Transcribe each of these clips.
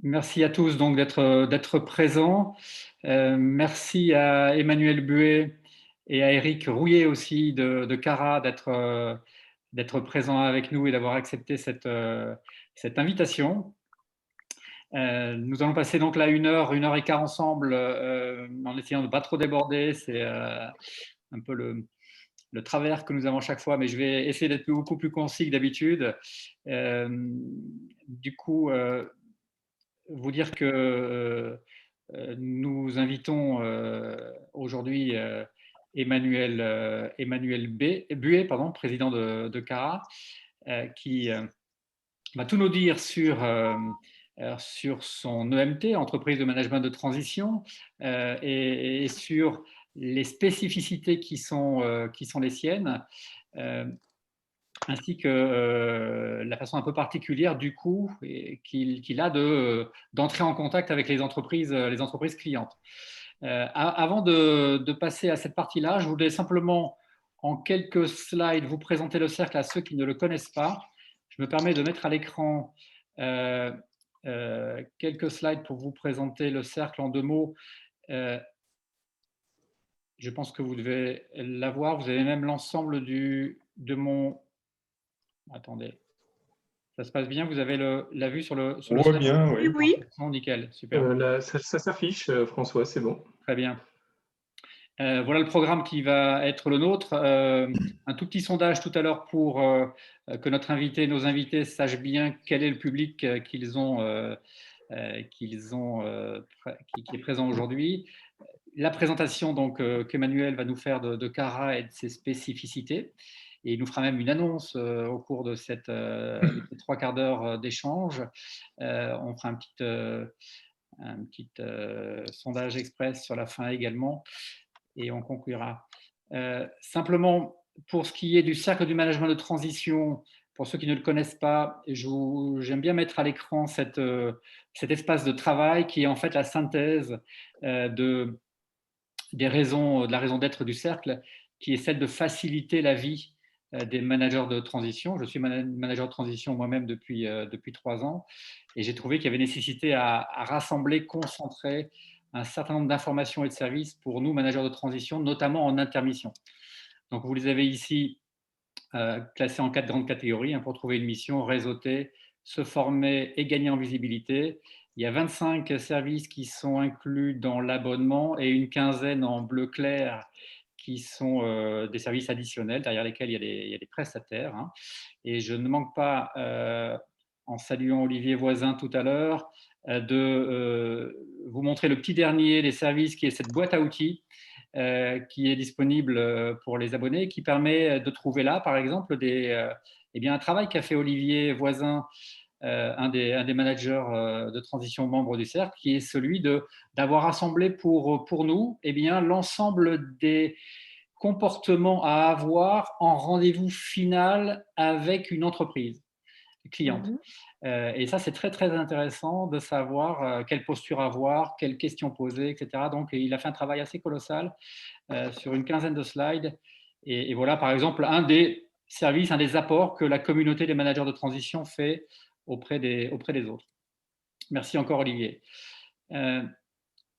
Merci à tous donc d'être présents. Merci à Emmanuel Buet et à Eric Rouillet aussi de Cara d'être présents avec nous et d'avoir accepté cette invitation. Nous allons passer donc là une heure et quart ensemble en essayant de ne pas trop déborder. C'est un peu le travers que nous avons chaque fois, mais je vais essayer d'être beaucoup plus concis que d'habitude. Euh, du coup, vous dire que nous invitons aujourd'hui Emmanuel Buet, pardon, président de CARA, qui va tout nous dire sur son EMT, entreprise de management de transition, et sur les spécificités qui sont les siennes. Euh, ainsi que la façon un peu particulière du coup qu'il a d'entrer en contact avec les entreprises clientes. Avant de passer à cette partie-là, je voulais simplement en quelques slides vous présenter le cercle à ceux qui ne le connaissent pas. Je me permets de mettre à l'écran euh, quelques slides pour vous présenter le cercle en deux mots. Euh, je pense que vous devez l'avoir. Vous avez même l'ensemble de mon... Attendez. Ça se passe bien, vous avez la vue sur On le voit slide. bien, oui. Oui, oui. Nickel, super, Ça s'affiche, François, c'est bon. très bien. Voilà le programme qui va être le nôtre. Un tout petit sondage tout à l'heure pour que nos invités sachent bien quel est le public qui est présent aujourd'hui. La présentation donc qu'Emmanuel va nous faire de Cara et de ses spécificités. Et il nous fera même une annonce au cours de ces trois quarts d'heure d'échange. On fera un petit sondage express sur la fin également et on conclura. Simplement, pour ce qui est du cercle du management de transition, pour ceux qui ne le connaissent pas, j'aime bien mettre à l'écran cet espace de travail qui est en fait la synthèse de la raison d'être du cercle, qui est celle de faciliter la vie des managers de transition. Je suis manager de transition moi-même depuis 3 ans et j'ai trouvé qu'il y avait nécessité à rassembler, concentrer un certain nombre d'informations et de services pour nous, managers de transition, notamment en intermission. Donc, vous les avez ici classés en 4 grandes catégories pour trouver une mission, réseauter, se former et gagner en visibilité. Il y a 25 services qui sont inclus dans l'abonnement et une quinzaine en bleu clair qui sont des services additionnels derrière lesquels il y a des prestataires. Et je ne manque pas, en saluant Olivier Voisin tout à l'heure, de vous montrer le petit dernier des services qui est cette boîte à outils qui est disponible pour les abonnés, qui permet de trouver là, par exemple, eh bien, un travail qu'a fait Olivier Voisin, un des managers de transition membres du cercle, qui est celui d'avoir assemblé pour nous eh bien, l'ensemble des comportements à avoir en rendez-vous final avec une entreprise cliente. Mhm. Et ça, c'est très, très intéressant de savoir quelle posture avoir, quelles questions poser, etc. Donc, il a fait un travail assez colossal sur une quinzaine de slides. Et voilà, par exemple, un des services, un des apports que la communauté des managers de transition fait auprès des autres. Merci encore, Olivier.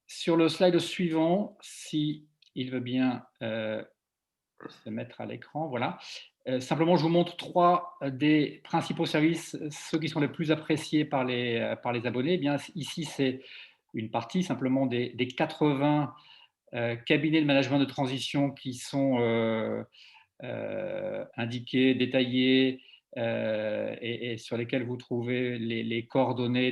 Sur le slide suivant, si il veut bien se mettre à l'écran, voilà. Simplement, je vous montre trois des principaux services, ceux qui sont les plus appréciés par les abonnés. Eh bien, ici, c'est une partie simplement des 80 cabinets de management de transition qui sont indiqués, détaillés et sur lesquels vous trouvez les coordonnées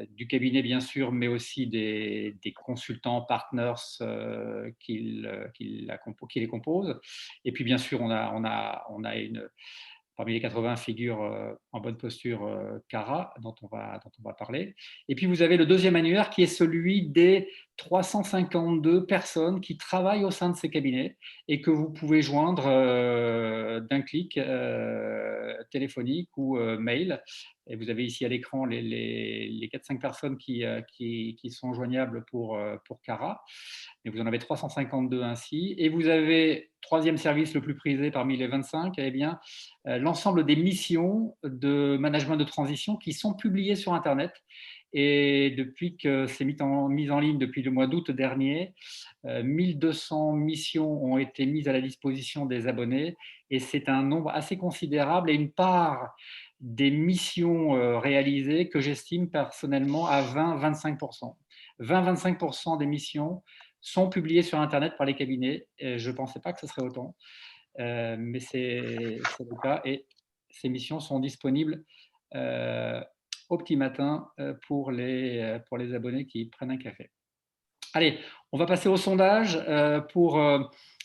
du cabinet, bien sûr, mais aussi des consultants, partners qui les composent. Et puis, bien sûr, on a parmi les 80 figures en bonne posture Cara, dont on va parler. Et puis, vous avez le deuxième annuaire qui est celui des 352 personnes qui travaillent au sein de ces cabinets et que vous pouvez joindre d'un clic téléphonique ou mail Et vous avez ici à l'écran les 4-5 personnes qui sont joignables pour Cara. Et vous en avez 352 ainsi. Et vous avez, troisième service le plus prisé parmi les 25, eh bien, l'ensemble des missions de management de transition qui sont publiées sur Internet. Et depuis que c'est mis en ligne depuis le mois d'août dernier, 1200 missions ont été mises à la disposition des abonnés. Et c'est un nombre assez considérable et une part des missions réalisées que j'estime personnellement à 20-25%. 20-25% des missions sont publiées sur Internet par les cabinets. Et je ne pensais pas que ce serait autant, mais c'est le cas. Et ces missions sont disponibles au petit matin pour les abonnés qui prennent un café. Allez, on va passer au sondage pour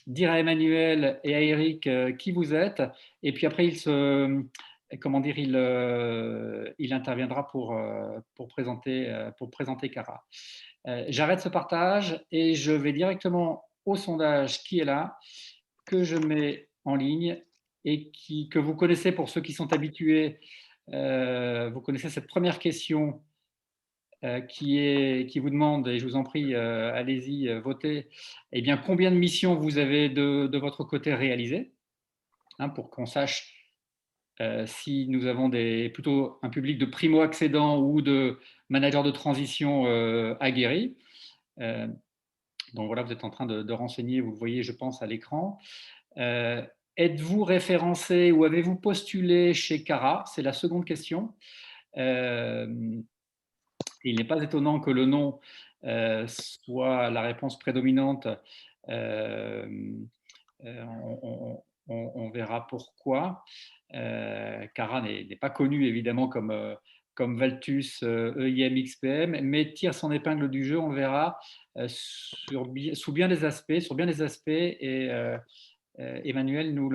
dire à Emmanuel et à Eric qui vous êtes. Et puis après, il interviendra pour présenter Cara. J'arrête ce partage et je vais directement au sondage qui est là, que je mets en ligne et que vous connaissez pour ceux qui sont habitués. Vous connaissez cette première question qui vous demande, et je vous en prie, allez-y, votez, eh bien, combien de missions vous avez de votre côté réalisées, hein, pour qu'on sache si nous avons plutôt un public de primo-accédants ou de managers de transition aguerris. Donc voilà, vous êtes en train de renseigner, vous le voyez, je pense, à l'écran. Êtes-vous référencé ou avez-vous postulé chez Cara? C'est la seconde question. Il n'est pas étonnant que le nom soit la réponse prédominante. On verra pourquoi. Cara n'est pas connu évidemment comme Valtus EIM XPM, mais tire son épingle du jeu, on le verra, sous bien des aspects, et Emmanuel nous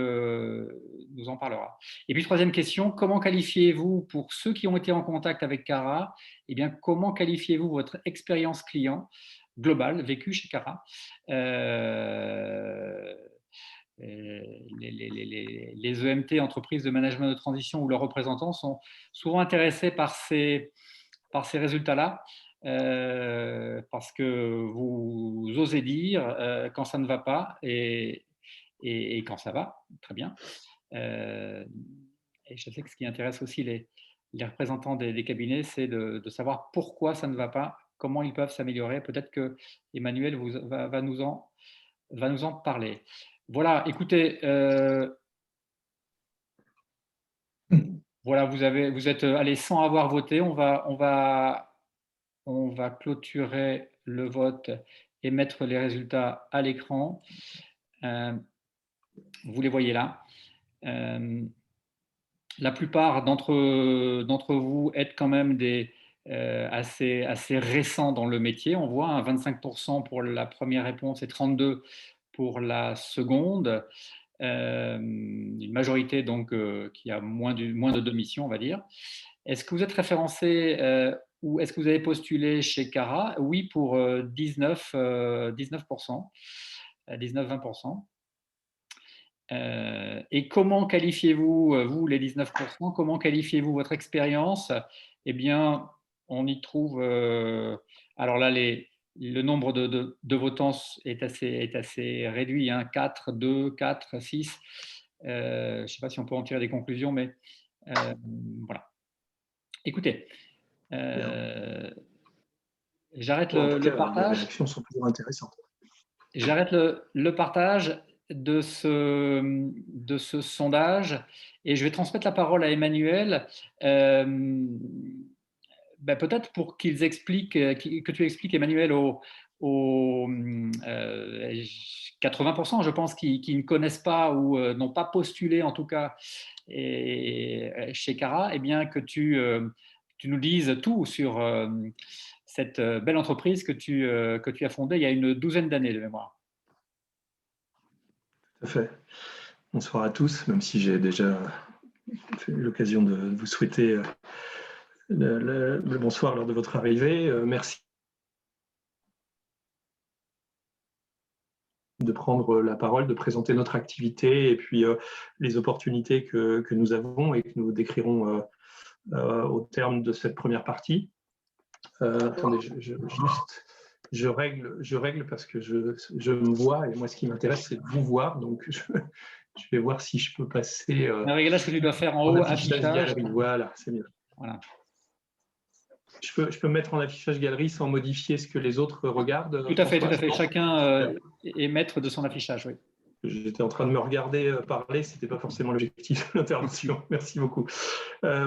en parlera. Et puis, troisième question, comment qualifiez-vous, pour ceux qui ont été en contact avec Cara, eh bien, comment qualifiez-vous votre expérience client globale vécue chez Cara? Les EMT, entreprises de management de transition, ou leurs représentants sont souvent intéressés par ces résultats-là, parce que vous osez dire quand ça ne va pas et quand ça va, très bien. Et je sais que ce qui intéresse aussi les représentants des cabinets, c'est de savoir pourquoi ça ne va pas, comment ils peuvent s'améliorer. Peut-être que Emmanuel va nous en parler. Voilà, écoutez, voilà, vous êtes allés sans avoir voté. On va clôturer le vote et mettre les résultats à l'écran. Vous les voyez là. La plupart d'entre vous êtes quand même assez récents dans le métier. On voit 25% pour la première réponse et 32% pour la seconde. Une majorité donc qui a moins de 2 missions, on va dire. Est-ce que vous êtes référencé ou est-ce que vous avez postulé chez Cara? Oui, pour 19%, 19-20%. Et comment qualifiez-vous, vous, les 19%, comment qualifiez-vous votre expérience? Eh bien, on y trouve, alors là, le nombre de votants est assez réduit, hein, 4, 2, 4, 6. Je ne sais pas si on peut en tirer des conclusions, mais voilà. Écoutez, j'arrête le partage. Les réactions sont toujours intéressantes. J'arrête le partage de ce sondage et je vais transmettre la parole à Emmanuel. Peut-être pour que tu expliques, Emmanuel, aux 80%, je pense, qui ne connaissent pas ou n'ont pas postulé, en tout cas, chez Cara, eh bien, que tu nous dises tout sur cette belle entreprise que tu as fondée il y a une douzaine d'années de mémoire. Tout à fait. Bonsoir à tous, même si j'ai déjà eu l'occasion de vous souhaiter le bonsoir lors de votre arrivée. Merci de prendre la parole, de présenter notre activité et puis les opportunités que nous avons et que nous décrirons au terme de cette première partie. Attendez, je règle parce que je me vois et moi, ce qui m'intéresse, c'est de vous voir. Donc, je vais voir si je peux passer Le réglage que tu dois faire en haut, affichage. galerie. Voilà, c'est mieux. Voilà. Je peux mettre en affichage galerie sans modifier ce que les autres regardent. Tout à fait, tout à fait. Chacun est maître de son affichage, oui. J'étais en train de me regarder parler, ce n'était pas forcément l'objectif de l'intervention. Merci beaucoup.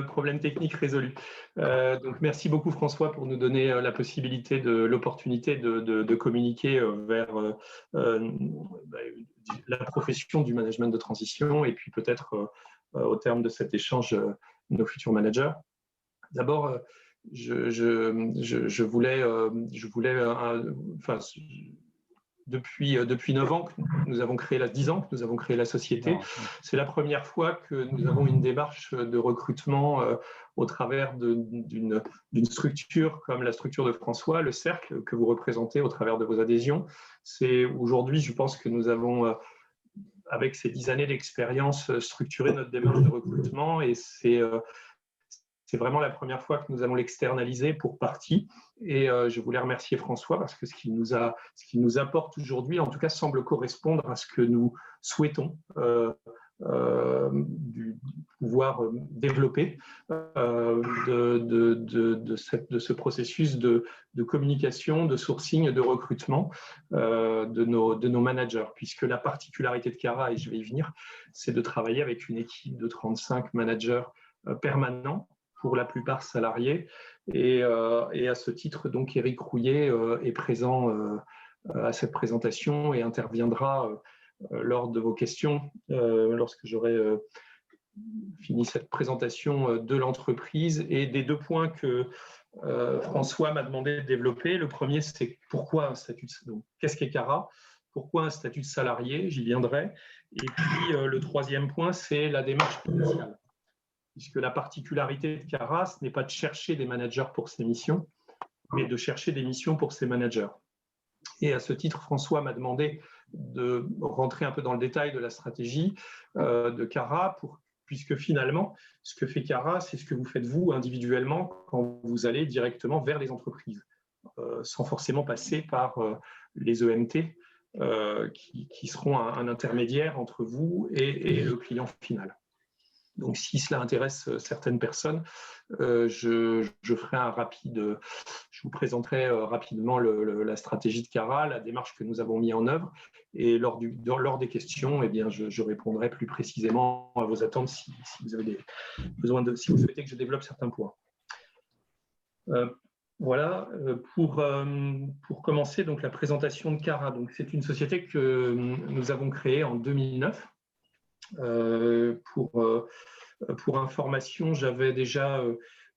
Problème technique résolu. Donc, merci beaucoup François pour nous donner la possibilité, l'opportunité de communiquer vers la profession du management de transition et puis peut-être au terme de cet échange, nos futurs managers. D'abord, je voulais depuis 9 ans que nous avons créé 10 ans que nous avons créé la société. C'est la première fois que nous avons une démarche de recrutement au travers d'une structure comme la structure de François, le cercle que vous représentez au travers de vos adhésions. C'est aujourd'hui, je pense que nous avons, avec ces 10 années d'expérience, structuré notre démarche de recrutement et c'est vraiment la première fois que nous allons l'externaliser pour partie. Et je voulais remercier François parce que ce qu'il nous apporte aujourd'hui, en tout cas, semble correspondre à ce que nous souhaitons pouvoir développer de ce processus de communication, de sourcing, de recrutement de nos managers. Puisque la particularité de Cara, et je vais y venir, c'est de travailler avec une équipe de 35 managers permanents, pour la plupart salariés. Et à ce titre, donc, Éric Rouillet est présent à cette présentation et interviendra lors de vos questions, lorsque j'aurai fini cette présentation de l'entreprise et des 2 points que François m'a demandé de développer. Le premier, c'est pourquoi un statut de... Donc, qu'est-ce qu'est Cara ? Pourquoi un statut de salarié ? J'y viendrai. Et puis, le troisième point, c'est la démarche commerciale. Puisque la particularité de Cara, ce n'est pas de chercher des managers pour ses missions, mais de chercher des missions pour ses managers. Et à ce titre, François m'a demandé de rentrer un peu dans le détail de la stratégie de Cara, puisque finalement, ce que fait Cara, c'est ce que vous faites vous individuellement quand vous allez directement vers les entreprises, sans forcément passer par les EMT, qui seront un intermédiaire entre vous et le client final. Donc, si cela intéresse certaines personnes, je vous présenterai rapidement la stratégie de Cara, la démarche que nous avons mise en œuvre. Et lors des questions, eh bien, je répondrai plus précisément à vos attentes si vous avez si vous souhaitez que je développe certains points. Voilà, pour commencer donc, la présentation de Cara. Donc, c'est une société que nous avons créée en 2009. Pour information, j'avais déjà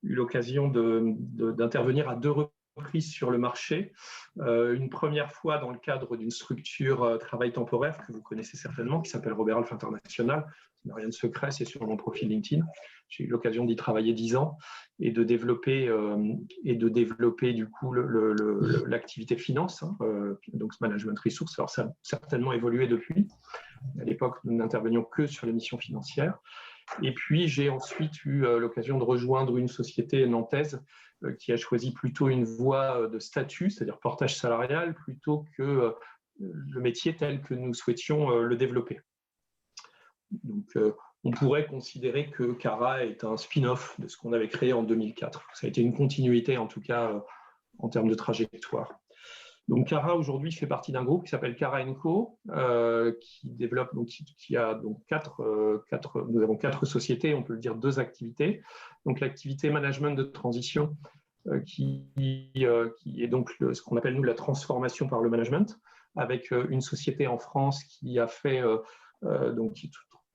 eu l'occasion d'intervenir à 2 reprises sur le marché. Une première fois dans le cadre d'une structure travail temporaire que vous connaissez certainement, qui s'appelle Robert Half International. Ça n'a rien de secret, c'est sur mon profil LinkedIn. J'ai eu l'occasion d'y travailler 10 ans et de développer du coup l'activité finance, donc ce management resource. Alors ça a certainement évolué depuis. À l'époque, nous n'intervenions que sur les missions financières. Et puis, j'ai ensuite eu l'occasion de rejoindre une société nantaise qui a choisi plutôt une voie de statut, c'est-à-dire portage salarial, plutôt que le métier tel que nous souhaitions le développer. Donc, on pourrait considérer que Cara est un spin-off de ce qu'on avait créé en 2004. Ça a été une continuité, en tout cas, en termes de trajectoire. Donc, Cara, aujourd'hui, fait partie d'un groupe qui s'appelle Cara & Co, qui développe, donc, qui a donc nous avons 4 sociétés, on peut le dire 2 activités. Donc, l'activité management de transition, qui est donc ce qu'on appelle, nous, la transformation par le management, avec une société en France qui a fait, donc,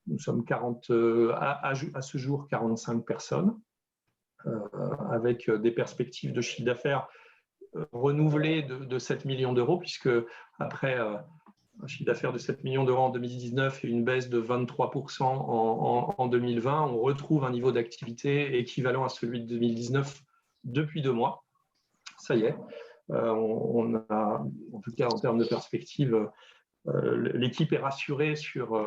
nous sommes à ce jour 45 personnes, avec des perspectives de chiffre d'affaires renouvelé de 7 millions d'euros, puisque après un chiffre d'affaires de 7 millions d'euros en 2019 et une baisse de 23% en 2020, on retrouve un niveau d'activité équivalent à celui de 2019 depuis 2 mois. Ça y est, on a, en tout cas en termes de perspective, l'équipe est rassurée sur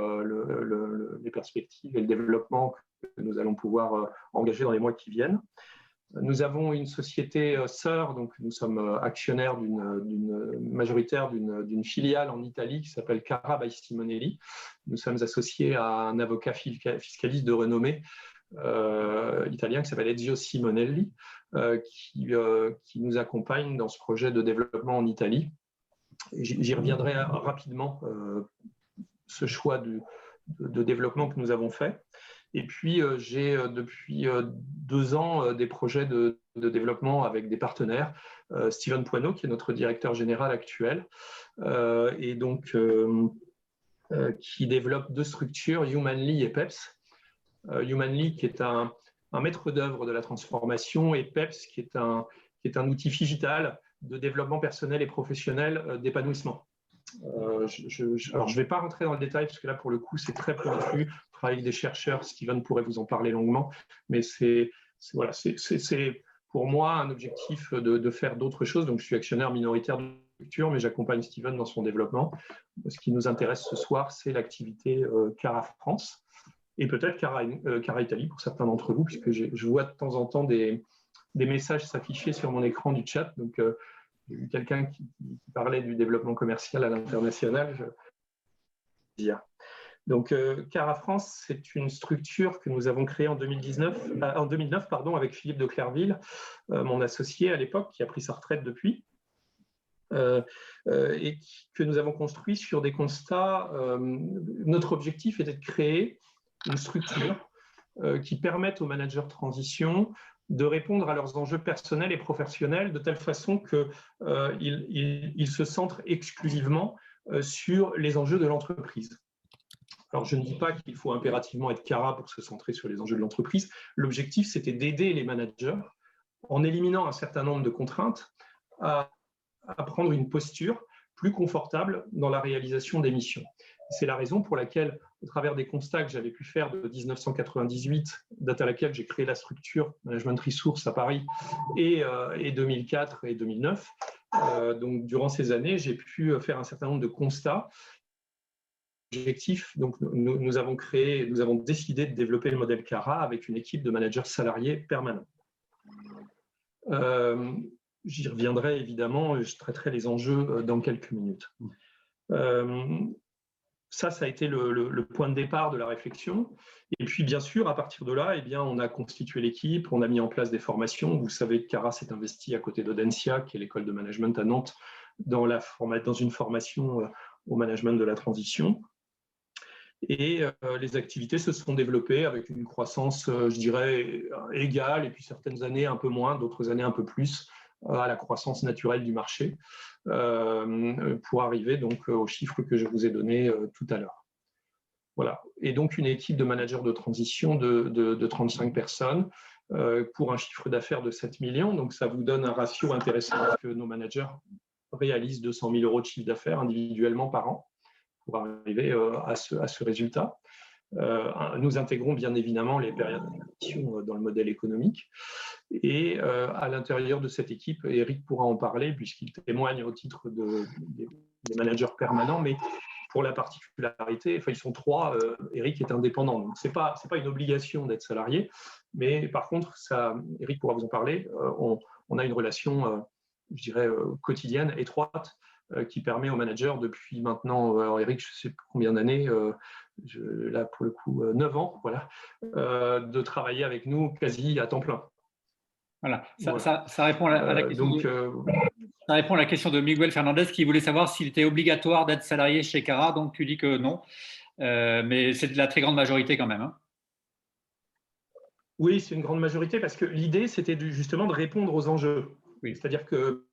les perspectives et le développement que nous allons pouvoir engager dans les mois qui viennent. Nous avons une société sœur, donc nous sommes actionnaires majoritaire d'une filiale en Italie qui s'appelle Cara by Simonelli. Nous sommes associés à un avocat fiscaliste de renommée italien qui s'appelle Ezio Simonelli, qui nous accompagne dans ce projet de développement en Italie. J'y reviendrai rapidement, ce choix de développement que nous avons fait. Et puis, j'ai depuis 2 ans des projets de développement avec des partenaires. Steven Poineau, qui est notre directeur général actuel, et donc qui développe 2 structures, Humanly et PEPS. Humanly, qui est un maître d'œuvre de la transformation, et PEPS, qui est un outil digital de développement personnel et professionnel d'épanouissement. Alors, je ne vais pas rentrer dans le détail parce que là, pour le coup, c'est très pointu. Je travaille avec des chercheurs, Steven pourrait vous en parler longuement, mais c'est pour moi un objectif de faire d'autres choses. Donc, je suis actionnaire minoritaire de structure, mais j'accompagne Steven dans son développement. Ce qui nous intéresse ce soir, c'est l'activité Cara France et peut-être Cara Italie pour certains d'entre vous, puisque je vois de temps en temps des messages s'afficher sur mon écran du chat. Donc, j'ai vu quelqu'un qui parlait du développement commercial à l'international. Donc, Cara France, c'est une structure que nous avons créée en 2009 avec Philippe de Clerville, mon associé à l'époque, qui a pris sa retraite depuis, et que nous avons construit sur des constats. Notre objectif était de créer une structure qui permette aux managers de transition de répondre à leurs enjeux personnels et professionnels de telle façon qu'ils se centrent exclusivement sur les enjeux de l'entreprise. Alors, je ne dis pas qu'il faut impérativement être Cara pour se centrer sur les enjeux de l'entreprise. L'objectif, c'était d'aider les managers, en éliminant un certain nombre de contraintes, à prendre une posture plus confortable dans la réalisation des missions. C'est la raison pour laquelle, au travers des constats que j'avais pu faire de 1998, date à laquelle j'ai créé la structure Management Resource à Paris, et 2004 et 2009, donc durant ces années, j'ai pu faire un certain nombre de constats. Objectif, donc nous avons décidé de développer le modèle Cara avec une équipe de managers salariés permanents. J'y reviendrai évidemment, je traiterai les enjeux dans quelques minutes. Ça a été le point de départ de la réflexion. Et puis, bien sûr, à partir de là, on a constitué l'équipe, on a mis en place des formations. Vous savez que Cara s'est investi à côté d'Audencia, qui est l'école de management à Nantes, dans une formation au management de la transition. Et les activités se sont développées avec une croissance, je dirais, égale, et puis certaines années un peu moins, d'autres années un peu plus, à la croissance naturelle du marché, pour arriver donc aux chiffres que je vous ai donnés tout à l'heure. Voilà. Et donc une équipe de managers de transition de 35 personnes pour un chiffre d'affaires de 7 millions. Donc ça vous donne un ratio intéressant que nos managers réalisent 200 000 € de chiffre d'affaires individuellement par an pour arriver à ce résultat. Nous intégrons bien évidemment les périodes d'adaptation dans le modèle économique. Et à l'intérieur de cette équipe, Eric pourra en parler puisqu'il témoigne au titre des managers permanents, mais pour la particularité, ils sont 3, Eric est indépendant. Donc, ce n'est pas une obligation d'être salarié, mais par contre, Eric pourra vous en parler, on a une relation, je dirais, quotidienne, étroite, qui permet aux managers depuis maintenant, alors Eric, je ne sais plus combien d'années, là pour le coup 9 ans, voilà, de travailler avec nous quasi à temps plein. Voilà, ça répond à la question. Ça répond à la question de Miguel Fernandez qui voulait savoir s'il était obligatoire d'être salarié chez Cara. Donc tu dis que non, mais c'est de la très grande majorité quand même. Hein. Oui, c'est une grande majorité parce que l'idée c'était justement de répondre aux enjeux. Oui. C'est-à-dire que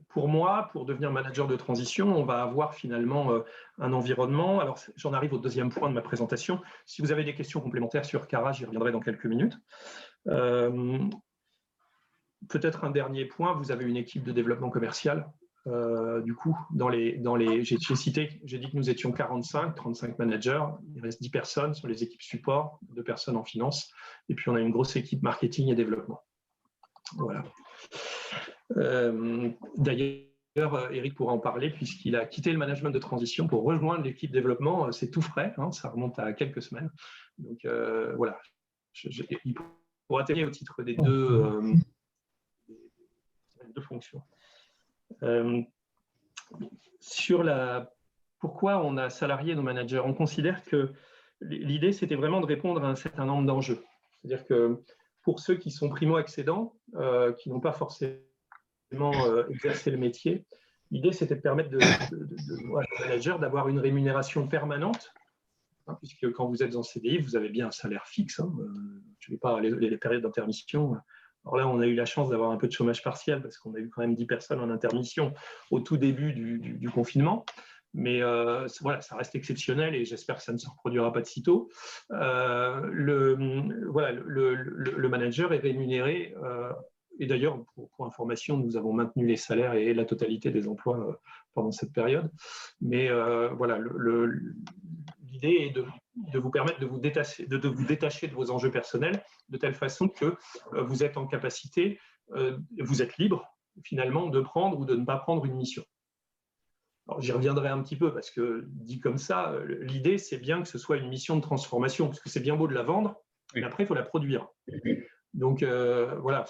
pour moi, pour devenir manager de transition, on va avoir finalement un environnement. Alors, j'en arrive au deuxième point de ma présentation. Si vous avez des questions complémentaires sur Cara, j'y reviendrai dans quelques minutes. Peut-être un dernier point, vous avez une équipe de développement commercial. Du coup, j'ai dit que nous étions 35 managers. Il reste 10 personnes sur les équipes support, 2 personnes en finance. Et puis, on a une grosse équipe marketing et développement. Voilà. D'ailleurs, Eric pourra en parler puisqu'il a quitté le management de transition pour rejoindre l'équipe développement. C'est tout frais, hein, ça remonte à quelques semaines. Donc voilà, il pourra témoigner au titre des deux fonctions. Pourquoi on a salarié nos managers? On considère que l'idée, c'était vraiment de répondre à un certain nombre d'enjeux. C'est-à-dire que pour ceux qui sont primo-accédants, qui n'ont pas forcément exercé le métier, l'idée, c'était de permettre aux managers d'avoir une rémunération permanente, puisque quand vous êtes en CDI, vous avez bien un salaire fixe. Je ne vais pas les périodes d'intermission. Alors là, on a eu la chance d'avoir un peu de chômage partiel parce qu'on a eu quand même 10 personnes en intermission au tout début du confinement. Mais voilà, ça reste exceptionnel et j'espère que ça ne se reproduira pas de sitôt. Le manager est rémunéré. Et d'ailleurs, pour information, nous avons maintenu les salaires et la totalité des emplois pendant cette période. Mais voilà, l'idée est de vous permettre de vous détacher de vos enjeux personnels de telle façon que vous êtes en capacité, vous êtes libre finalement de prendre ou de ne pas prendre une mission. Alors, j'y reviendrai un petit peu parce que dit comme ça, l'idée c'est bien que ce soit une mission de transformation parce que c'est bien beau de la vendre, mais après il faut la produire. Donc voilà,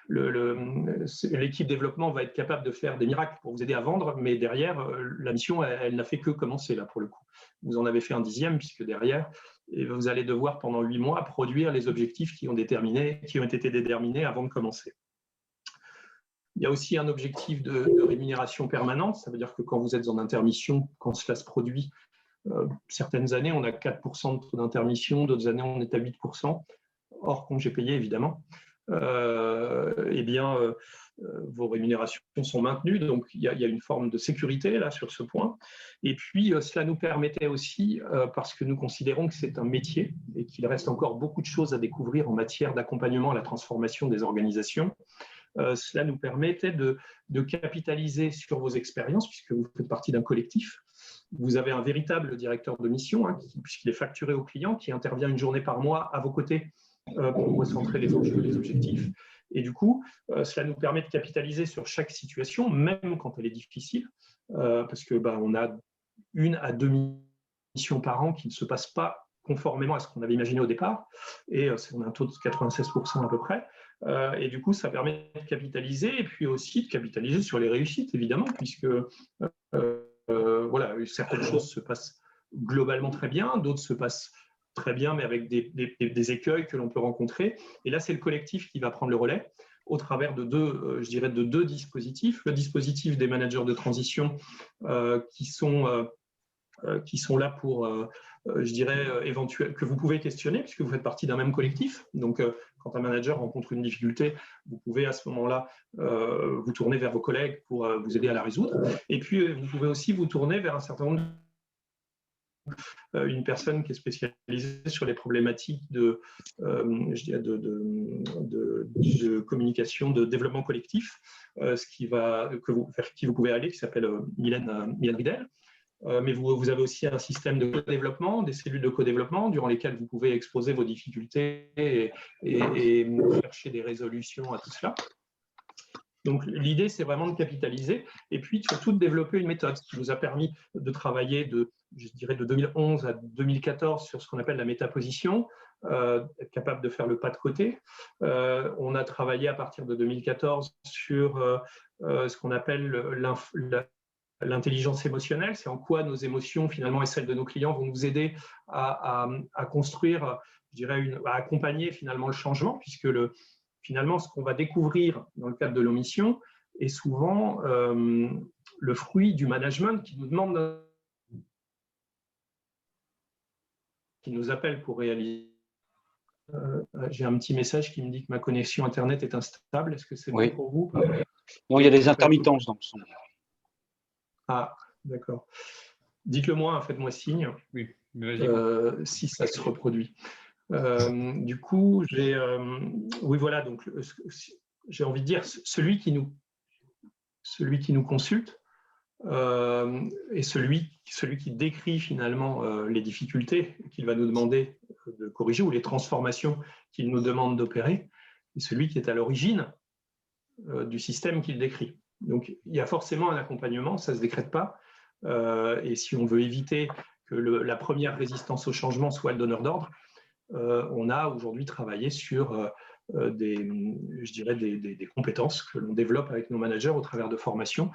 l'équipe développement va être capable de faire des miracles pour vous aider à vendre, mais derrière, la mission, elle n'a fait que commencer là pour le coup. Vous en avez fait un 10e, puisque derrière, vous allez devoir pendant 8 mois produire les objectifs qui ont été déterminés avant de commencer. Il y a aussi un objectif de rémunération permanente, ça veut dire que quand vous êtes en intermission, quand cela se produit, certaines années, on a 4% de taux d'intermission, d'autres années, on est à 8%. Hors congé payé évidemment, vos rémunérations sont maintenues, donc il y a une forme de sécurité là sur ce point. Et puis cela nous permettait aussi, parce que nous considérons que c'est un métier et qu'il reste encore beaucoup de choses à découvrir en matière d'accompagnement à la transformation des organisations, cela nous permettait de capitaliser sur vos expériences, puisque vous faites partie d'un collectif. Vous avez un véritable directeur de mission, puisqu'il est facturé au client, qui intervient une journée par mois à vos côtés pour recentrer les enjeux, les objectifs. Et du coup, cela nous permet de capitaliser sur chaque situation, même quand elle est difficile, parce que on a 1 à 2 missions par an qui ne se passent pas conformément à ce qu'on avait imaginé au départ, et on a un taux de 96% à peu près. Et du coup, ça permet de capitaliser, et puis aussi de capitaliser sur les réussites, évidemment, puisque voilà, certaines choses se passent globalement très bien, d'autres se passent très bien, mais avec des écueils que l'on peut rencontrer. Et là, c'est le collectif qui va prendre le relais au travers de deux dispositifs. Le dispositif des managers de transition qui sont là pour, que vous pouvez questionner, puisque vous faites partie d'un même collectif. Donc, quand un manager rencontre une difficulté, vous pouvez à ce moment-là vous tourner vers vos collègues pour vous aider à la résoudre. Et puis, vous pouvez aussi vous tourner vers un certain nombre une personne qui est spécialisée sur les problématiques de communication, de développement collectif, vers qui vous pouvez aller, qui s'appelle Mylène Ridel. Mais vous avez aussi un système de co-développement, des cellules de co-développement, durant lesquelles vous pouvez exposer vos difficultés et chercher des résolutions à tout cela. Donc, l'idée, c'est vraiment de capitaliser et puis surtout de développer une méthode qui nous a permis de travailler de 2011 à 2014 sur ce qu'on appelle la métaposition, être capable de faire le pas de côté. On a travaillé à partir de 2014 sur ce qu'on appelle l'intelligence émotionnelle, c'est en quoi nos émotions finalement et celles de nos clients vont nous aider à construire, à accompagner finalement le changement, puisque finalement, ce qu'on va découvrir dans le cadre de nos missions est souvent le fruit du management qui nous demande, qui nous appelle pour réaliser. J'ai un petit message qui me dit que ma connexion Internet est instable. Est-ce que c'est bon pour vous? Non, il y a des intermittences dans le son. Ah, d'accord. Dites-le moi, faites-moi signe si ça se reproduit. Du coup, oui, voilà, donc j'ai envie de dire, celui qui nous consulte et celui qui décrit finalement les difficultés qu'il va nous demander de corriger ou les transformations qu'il nous demande d'opérer, et celui qui est à l'origine du système qu'il décrit. Donc, il y a forcément un accompagnement, ça ne se décrète pas, et si on veut éviter que la première résistance au changement soit le donneur d'ordre, on a aujourd'hui travaillé sur des compétences que l'on développe avec nos managers au travers de formations.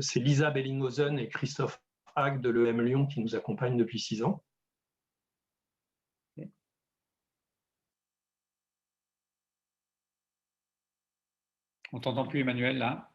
C'est Lisa Bellinghausen et Christophe Hague de l'EM Lyon qui nous accompagnent depuis 6 ans. On ne t'entend plus, Emmanuel, là.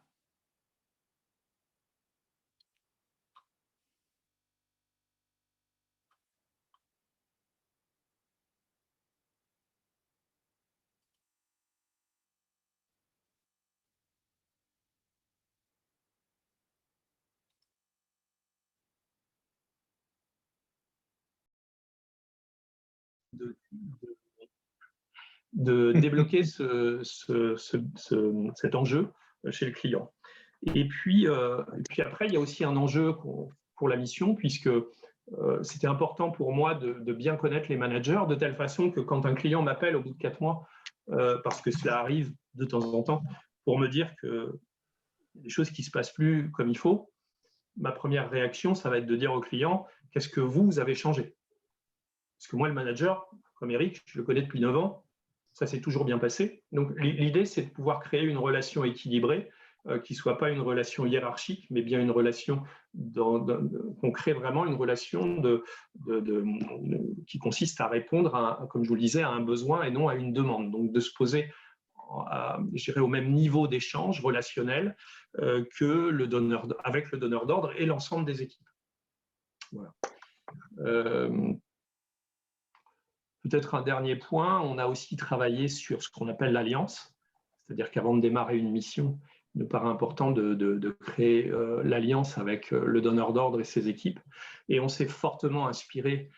De débloquer cet enjeu chez le client. Et puis après, il y a aussi un enjeu pour la mission, puisque c'était important pour moi de bien connaître les managers, de telle façon que quand un client m'appelle au bout de 4 mois, parce que cela arrive de temps en temps, pour me dire que des choses qui ne se passent plus comme il faut, ma première réaction, ça va être de dire au client, qu'est-ce que vous avez changé? Parce que moi, le manager, comme Eric, je le connais depuis 9 ans, ça s'est toujours bien passé. Donc, l'idée, c'est de pouvoir créer une relation équilibrée, qui ne soit pas une relation hiérarchique, mais bien une relation, qu'on crée vraiment une relation qui consiste à répondre, comme je vous le disais, à un besoin et non à une demande. Donc, de se poser, je dirais, au même niveau d'échange relationnel avec le donneur d'ordre et l'ensemble des équipes. Voilà. Peut-être un dernier point, on a aussi travaillé sur ce qu'on appelle l'alliance, c'est-à-dire qu'avant de démarrer une mission, il nous paraît important de créer l'alliance avec le donneur d'ordre et ses équipes. Et on s'est fortement inspiré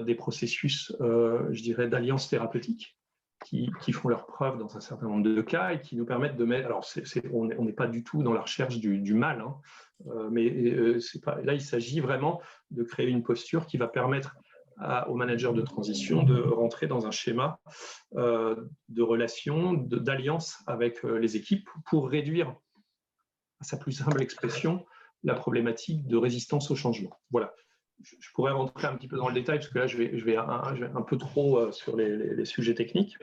des processus, je dirais, d'alliance thérapeutique qui font leur preuve dans un certain nombre de cas et qui nous permettent de mettre… Alors, on n'est pas du tout dans la recherche du mal, hein, mais là, il s'agit vraiment de créer une posture qui va permettre aux managers de transition de rentrer dans un schéma de relation, d'alliance avec les équipes pour réduire, à sa plus simple expression, la problématique de résistance au changement. Voilà. Je pourrais rentrer un petit peu dans le détail, parce que là, je vais un peu trop sur les sujets techniques.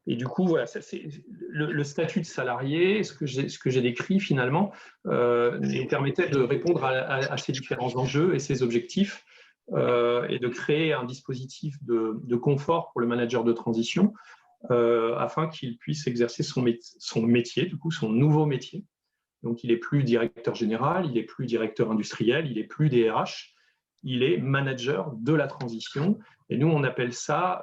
Et du coup, voilà, c'est le statut de salarié, ce que j'ai décrit finalement, nous permettait de répondre à ces différents enjeux et ces objectifs, et de créer un dispositif de confort pour le manager de transition afin qu'il puisse exercer son métier, du coup son nouveau métier. Donc, il n'est plus directeur général, il n'est plus directeur industriel, il n'est plus DRH, il est manager de la transition. Et nous, on appelle ça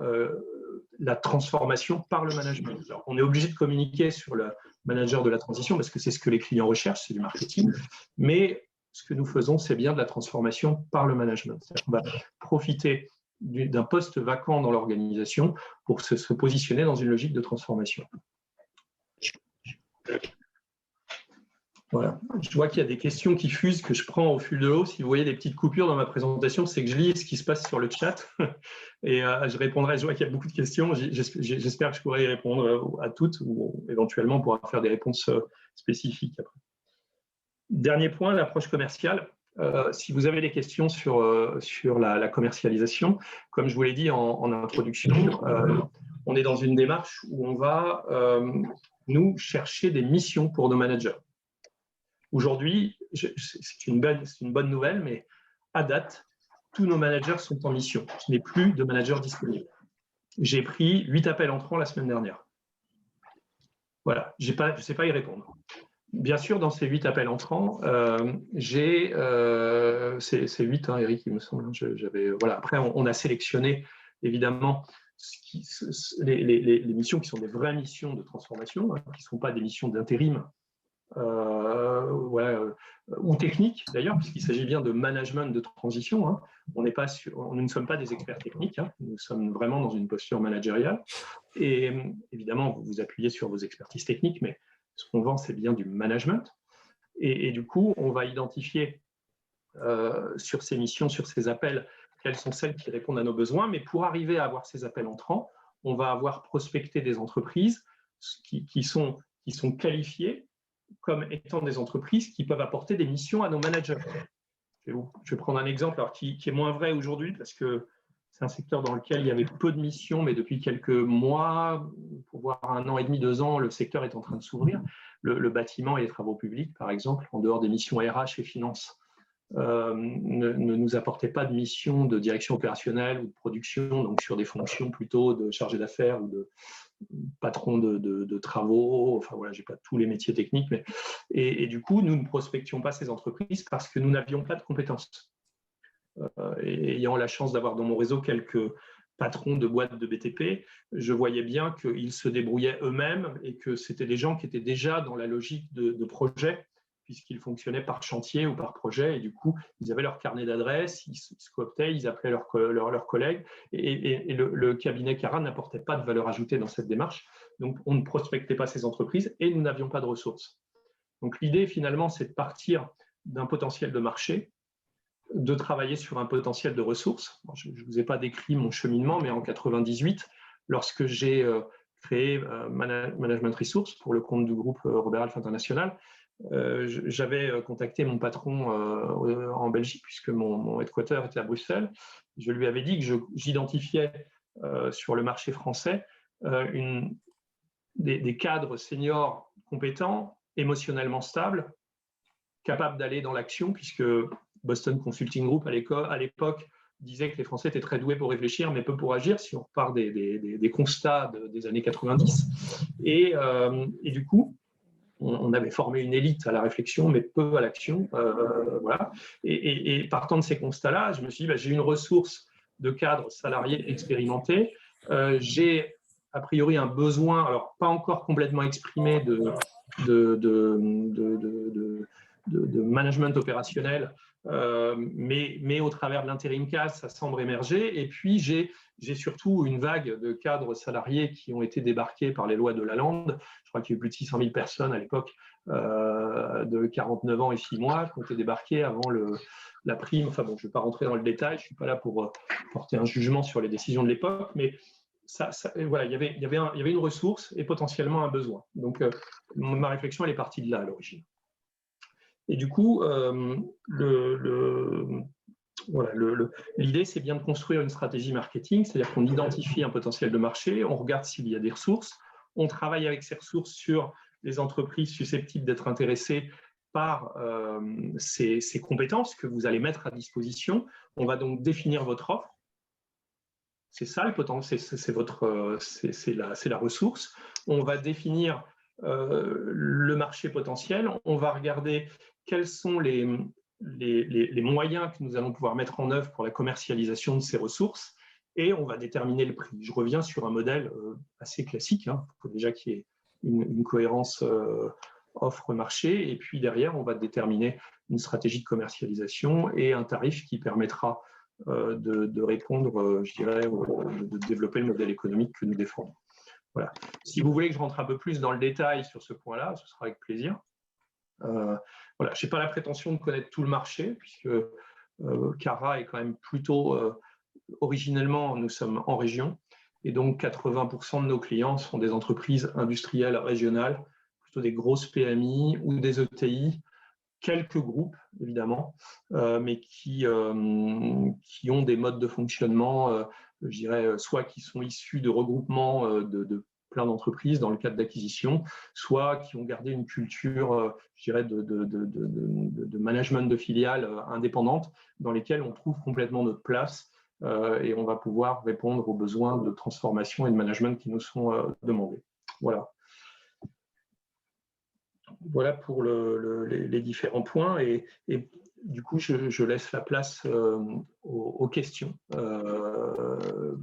la transformation par le management. Alors, on est obligé de communiquer sur le manager de la transition parce que c'est ce que les clients recherchent, c'est du marketing, mais ce que nous faisons, c'est bien de la transformation par le management. On va profiter d'un poste vacant dans l'organisation pour se positionner dans une logique de transformation. Voilà. Je vois qu'il y a des questions qui fusent que je prends au fil de l'eau. Si vous voyez des petites coupures dans ma présentation, c'est que je lis ce qui se passe sur le chat et je répondrai. Je vois qu'il y a beaucoup de questions. J'espère que je pourrai y répondre à toutes ou éventuellement on pourra faire des réponses spécifiques après. Dernier point, l'approche commerciale. Si vous avez des questions sur la commercialisation, comme je vous l'ai dit en introduction, on est dans une démarche où on va, nous, chercher des missions pour nos managers. Aujourd'hui, c'est une bonne nouvelle, mais à date, tous nos managers sont en mission. Je n'ai plus de managers disponibles. J'ai pris 8 appels entrants la semaine dernière. Voilà, je ne sais pas y répondre. Bien sûr, dans ces 8 appels entrants, c'est 8, hein, Eric, il me semble. Voilà. Après, on a sélectionné, évidemment, les missions qui sont des vraies missions de transformation, hein, qui ne sont pas des missions d'intérim, ou techniques, d'ailleurs, puisqu'il s'agit bien de management de transition. Hein. Nous ne sommes pas des experts techniques, hein, nous sommes vraiment dans une posture managériale. Et évidemment, vous vous appuyez sur vos expertises techniques, mais ce qu'on vend, c'est bien du management. Et du coup, on va identifier sur ces missions, sur ces appels, quelles sont celles qui répondent à nos besoins. Mais pour arriver à avoir ces appels entrants, on va avoir prospecté des entreprises qui sont qualifiées comme étant des entreprises qui peuvent apporter des missions à nos managers. Je vais prendre un exemple alors, qui est moins vrai aujourd'hui parce que c'est un secteur dans lequel il y avait peu de missions, mais depuis quelques mois, pour voir 1 an et demi, 2 ans, le secteur est en train de s'ouvrir. Le bâtiment et les travaux publics, par exemple, en dehors des missions RH et finances, ne nous apportaient pas de mission de direction opérationnelle ou de production, donc sur des fonctions plutôt de chargé d'affaires ou de patron de travaux. Enfin voilà, j'ai pas tous les métiers techniques, mais et du coup, nous ne prospections pas ces entreprises parce que nous n'avions pas de compétences. Et ayant la chance d'avoir dans mon réseau quelques patrons de boîtes de BTP, je voyais bien qu'ils se débrouillaient eux-mêmes et que c'était des gens qui étaient déjà dans la logique de projet, puisqu'ils fonctionnaient par chantier ou par projet. Et du coup, ils avaient leur carnet d'adresses, ils se cooptaient, ils appelaient leurs collègues. Et le cabinet Cara n'apportait pas de valeur ajoutée dans cette démarche. Donc, on ne prospectait pas ces entreprises et nous n'avions pas de ressources. Donc, l'idée, finalement, c'est de partir d'un potentiel de marché, de travailler sur un potentiel de ressources. Je ne vous ai pas décrit mon cheminement, mais en 98, lorsque j'ai créé Management Resources pour le compte du groupe Robert Half International, j'avais contacté mon patron en Belgique, puisque mon headquarter était à Bruxelles. Je lui avais dit que j'identifiais sur le marché français des cadres seniors compétents, émotionnellement stables, capables d'aller dans l'action, puisque Boston Consulting Group, à l'époque, disait que les Français étaient très doués pour réfléchir, mais peu pour agir, si on repart des constats des années 90. Et du coup, on avait formé une élite à la réflexion, mais peu à l'action. Voilà. Et partant de ces constats-là, je me suis dit, j'ai une ressource de cadres salariés expérimentés. J'ai a priori un besoin, alors pas encore complètement exprimé, de management opérationnel, mais au travers de l'intérim CAS, ça semble émerger. Et puis, j'ai surtout une vague de cadres salariés qui ont été débarqués par les lois de Lalande. Je crois qu'il y a eu plus de 600 000 personnes à l'époque de 49 ans et 6 mois qui ont été débarquées avant la prime. Enfin bon, je ne vais pas rentrer dans le détail, je ne suis pas là pour porter un jugement sur les décisions de l'époque, mais voilà, il y avait une ressource et potentiellement un besoin. Donc, ma réflexion, elle est partie de là à l'origine. Et du coup, l'idée, c'est bien de construire une stratégie marketing, c'est-à-dire qu'on identifie un potentiel de marché, on regarde s'il y a des ressources, on travaille avec ces ressources sur les entreprises susceptibles d'être intéressées par ces compétences que vous allez mettre à disposition. On va donc définir votre offre. C'est ça le potentiel, c'est la ressource. On va définir le marché potentiel. On va regarder quels sont les moyens que nous allons pouvoir mettre en œuvre pour la commercialisation de ces ressources, et on va déterminer le prix. Je reviens sur un modèle assez classique. Il faut déjà qu'il y ait une cohérence offre-marché, et puis derrière, on va déterminer une stratégie de commercialisation et un tarif qui permettra de répondre, je dirais, de développer le modèle économique que nous défendons. Voilà. Si vous voulez que je rentre un peu plus dans le détail sur ce point-là, ce sera avec plaisir. Voilà. Je n'ai pas la prétention de connaître tout le marché, puisque Cara est quand même plutôt, originellement, nous sommes en région, et donc 80% de nos clients sont des entreprises industrielles régionales, plutôt des grosses PMI ou des ETI, quelques groupes, évidemment, mais qui ont des modes de fonctionnement, je dirais, soit qui sont issus de regroupements de plein d'entreprises dans le cadre d'acquisition, soit qui ont gardé une culture, je dirais, de management de filiales indépendantes, dans lesquelles on trouve complètement notre place et on va pouvoir répondre aux besoins de transformation et de management qui nous sont demandés. Voilà. Voilà pour les différents points, et du coup, je laisse la place aux questions, ce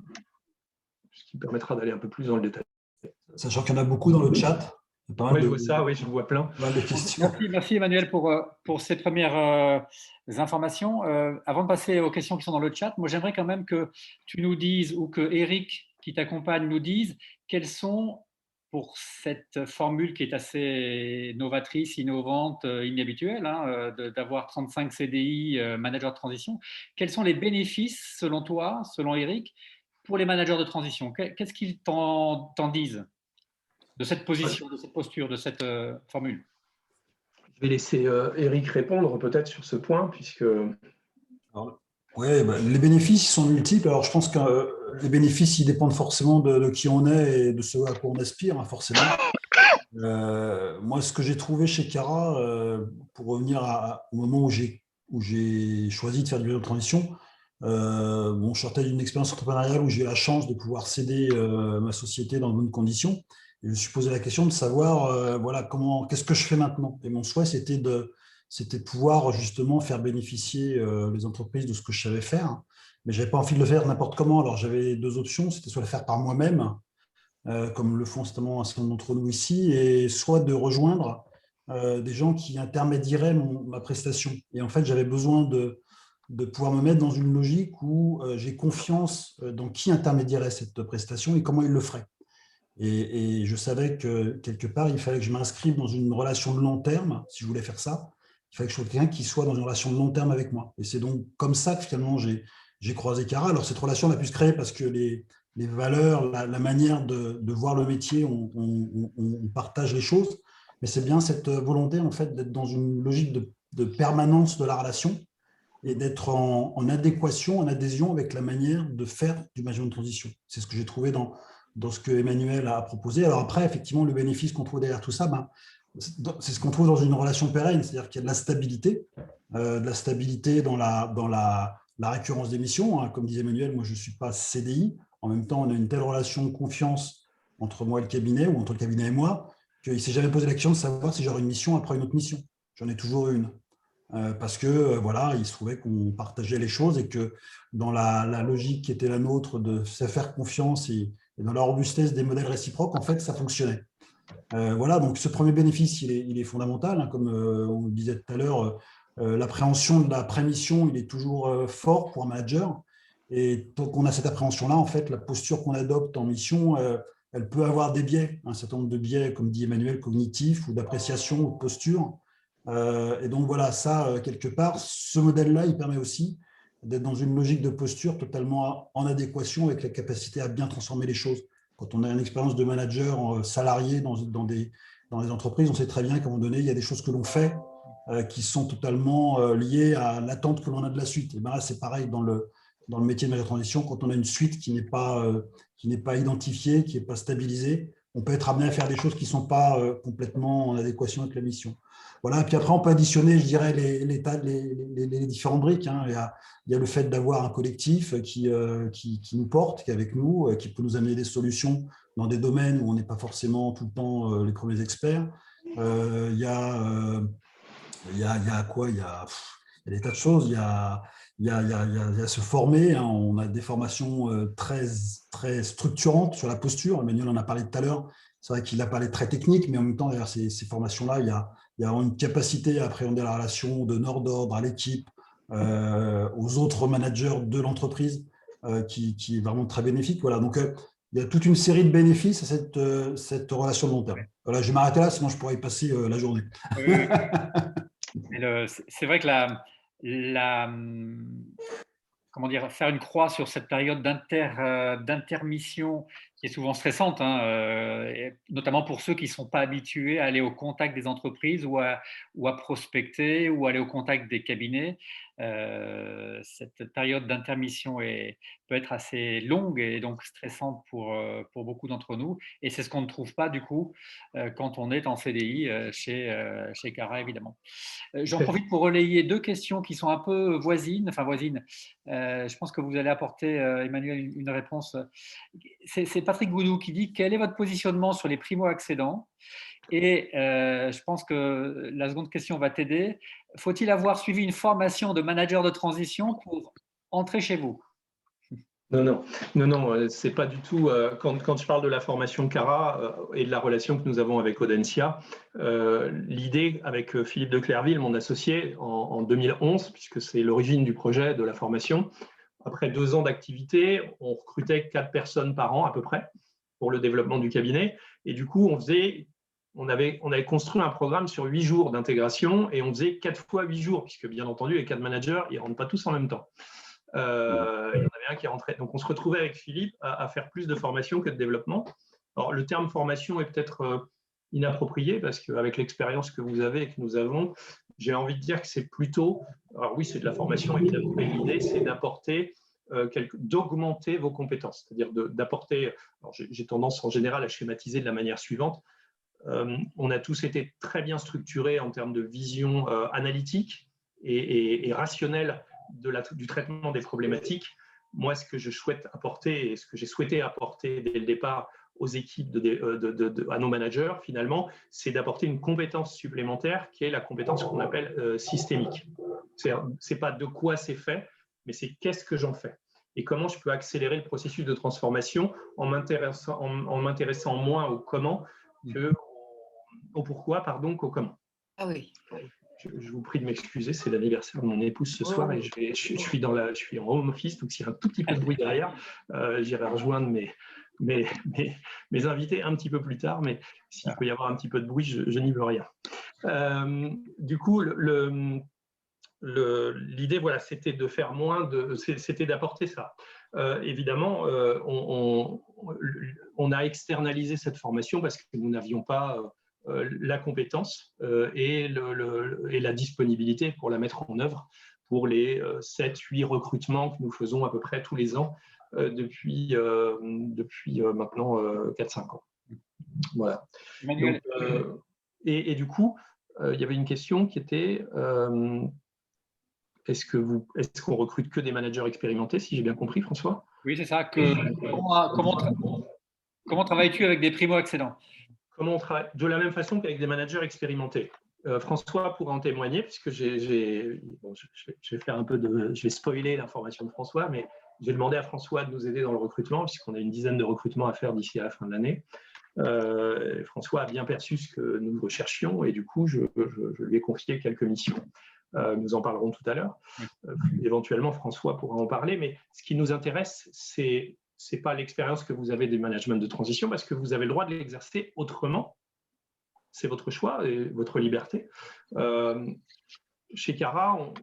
qui permettra d'aller un peu plus dans le détail. Sachant qu'il y en a beaucoup dans le chat. Oui, je vois ça, oui, je vois plein. De questions. Merci Emmanuel pour ces premières informations. Avant de passer aux questions qui sont dans le chat, moi j'aimerais quand même que tu nous dises, ou que Eric qui t'accompagne nous dise, quels sont, pour cette formule qui est assez novatrice, innovante, inhabituelle, d'avoir 35 CDI, manager de transition, quels sont les bénéfices, selon toi, selon Eric, pour les managers de transition? Qu'est-ce qu'ils t'en disent de cette position, de cette posture, de cette formule? Je vais laisser Eric répondre peut-être sur ce point, puisque… Alors, Oui, bah, les bénéfices ils sont multiples. Alors, je pense que les bénéfices, ils dépendent forcément de qui on est et de ce à quoi on aspire, hein, forcément. Moi, ce que j'ai trouvé chez Cara, pour revenir au moment où j'ai choisi de faire du vélo de transition, bon, je sortais d'une expérience entrepreneuriale où j'ai eu la chance de pouvoir céder ma société dans de bonnes conditions. Et je me suis posé la question de savoir, voilà, qu'est-ce que je fais maintenant? Et mon souhait, c'était de pouvoir justement faire bénéficier les entreprises de ce que je savais faire. Mais je n'avais pas envie de le faire n'importe comment. Alors, j'avais deux options. C'était soit le faire par moi-même, comme le font certainement un certain nombre d'entre nous ici, et soit de rejoindre des gens qui intermédieraient ma prestation. Et en fait, j'avais besoin de pouvoir me mettre dans une logique où j'ai confiance dans qui intermédierait cette prestation et comment il le ferait. Et je savais que quelque part, il fallait que je m'inscrive dans une relation de long terme, si je voulais faire ça. Il fallait que je sois quelqu'un qui soit dans une relation de long terme avec moi. Et c'est donc comme ça que finalement j'ai croisé Cara. Alors cette relation, on a pu se créer parce que les valeurs, la manière de voir le métier, on partage les choses. Mais c'est bien cette volonté en fait d'être dans une logique de permanence de la relation et d'être en adéquation, en adhésion avec la manière de faire du management de transition. C'est ce que j'ai trouvé dans ce que Emmanuel a proposé. Alors après, effectivement, le bénéfice qu'on trouve derrière tout ça, ben, c'est ce qu'on trouve dans une relation pérenne, c'est-à-dire qu'il y a de la stabilité la récurrence des missions. Hein. Comme disait Emmanuel, moi je ne suis pas CDI. En même temps, on a une telle relation de confiance entre moi et le cabinet, ou entre le cabinet et moi, qu'il ne s'est jamais posé la question de savoir si j'aurais une mission après une autre mission. J'en ai toujours une. Parce que voilà, il se trouvait qu'on partageait les choses et que dans la logique qui était la nôtre de se faire confiance et dans la robustesse des modèles réciproques, en fait, ça fonctionnait. Voilà, donc ce premier bénéfice, il est fondamental, hein, comme on le disait tout à l'heure, l'appréhension de la prémission, il est toujours fort pour un manager. Et tant qu'on a cette appréhension-là, en fait, la posture qu'on adopte en mission, elle peut avoir des biais, un certain nombre de biais, comme dit Emmanuel, cognitifs ou d'appréciation ou de posture. Et donc voilà, ça, quelque part, ce modèle-là, il permet aussi d'être dans une logique de posture totalement en adéquation avec la capacité à bien transformer les choses. Quand on a une expérience de manager salarié dans les entreprises, on sait très bien qu'à un moment donné, il y a des choses que l'on fait qui sont totalement liées à l'attente que l'on a de la suite. Et ben là, c'est pareil dans le métier de la transition, quand on a une suite qui n'est pas identifiée, qui n'est pas stabilisée, on peut être amené à faire des choses qui ne sont pas complètement en adéquation avec la mission. Voilà, et puis après, on peut additionner, je dirais, les différentes briques. Hein. Il y a le fait d'avoir un collectif qui nous porte, qui est avec nous, qui peut nous amener des solutions dans des domaines où on n'est pas forcément tout le temps les premiers experts. Il y a, il y a quoi il y a des tas de choses. Il y a se former. Hein. On a des formations très structurantes sur la posture. Emmanuel en a parlé tout à l'heure. C'est vrai qu'il a parlé très technique, mais en même temps, derrière ces formations-là, il y a une capacité à appréhender la relation de d'ordre à l'équipe, aux autres managers de l'entreprise, qui est vraiment très bénéfique. Voilà. Donc, il y a toute une série de bénéfices à cette relation de long terme. Voilà, je vais m'arrêter là, sinon je pourrais y passer la journée. Oui, c'est vrai que la, comment dire, faire une croix sur cette période d'intermission qui est souvent stressante, hein, notamment pour ceux qui ne sont pas habitués à aller au contact des entreprises ou à prospecter ou aller au contact des cabinets. Cette période d'intermission peut être assez longue et donc stressante pour beaucoup d'entre nous. Et c'est ce qu'on ne trouve pas du coup quand on est en CDI chez Cara, évidemment. J'en profite pour relayer deux questions qui sont un peu voisines. Enfin, voisines. Je pense que vous allez apporter, Emmanuel, une réponse. C'est Patrick Goudou qui dit: quel est votre positionnement sur les primo-accédants? Et je pense que la seconde question va t'aider. Faut-il avoir suivi une formation de manager de transition pour entrer chez vous? Non, c'est pas du tout. Quand je parle de la formation Cara et de la relation que nous avons avec Audencia, l'idée avec Philippe de Clerville, mon associé, en 2011, puisque c'est l'origine du projet de la formation, après 2 ans d'activité, on recrutait 4 personnes par an à peu près pour le développement du cabinet. Et du coup, on avait construit un programme sur 8 jours d'intégration et on faisait 4 fois 8 jours, puisque bien entendu, les 4 managers, ils ne rentrent pas tous en même temps. Il y en avait un qui rentrait. Donc, on se retrouvait avec Philippe à faire plus de formation que de développement. Alors, le terme formation est peut-être inapproprié parce qu'avec l'expérience que vous avez et que nous avons, j'ai envie de dire que c'est plutôt, alors oui, c'est de la formation évidemment, mais l'idée, c'est d'apporter, d'augmenter vos compétences, c'est-à-dire d'apporter, j'ai tendance en général à schématiser de la manière suivante. On a tous été très bien structurés en termes de vision analytique et rationnelle du traitement des problématiques. Moi, ce que je souhaite apporter et ce que j'ai souhaité apporter dès le départ aux équipes, à nos managers, finalement, c'est d'apporter une compétence supplémentaire qui est la compétence qu'on appelle systémique. C'est pas de quoi c'est fait, mais c'est qu'est-ce que j'en fais et comment je peux accélérer le processus de transformation en m'intéressant moins au comment au pourquoi, qu'au comment. Ah oui. Je vous prie de m'excuser, c'est l'anniversaire de mon épouse ce soir et je suis en home office, donc s'il y a un tout petit peu de bruit derrière, j'irai rejoindre mes invités un petit peu plus tard, mais s'il peut y avoir un petit peu de bruit, je n'y veux rien. Du coup, l'idée, voilà, c'était de faire moins, c'était d'apporter ça. Évidemment, on a externalisé cette formation parce que nous n'avions pas la compétence et la disponibilité pour la mettre en œuvre pour les 7-8 recrutements que nous faisons à peu près tous les ans depuis maintenant 4-5 ans. Voilà. Donc, et du coup, il y avait une question qui était est-ce qu'on recrute que des managers expérimentés, si j'ai bien compris, François? Oui, c'est ça. Comment travailles-tu avec des primo-accédants? Comment on travaille? De la même façon qu'avec des managers expérimentés. François pourra en témoigner, puisque je vais spoiler l'information de François, mais j'ai demandé à François de nous aider dans le recrutement, puisqu'on a une dizaine de recrutements à faire d'ici à la fin de l'année. François a bien perçu ce que nous recherchions et du coup, je lui ai confié quelques missions. Nous en parlerons tout à l'heure. Éventuellement, François pourra en parler, mais ce qui nous intéresse, c'est pas l'expérience que vous avez du management de transition, parce que vous avez le droit de l'exercer autrement. C'est votre choix et votre liberté. Chez Cara, on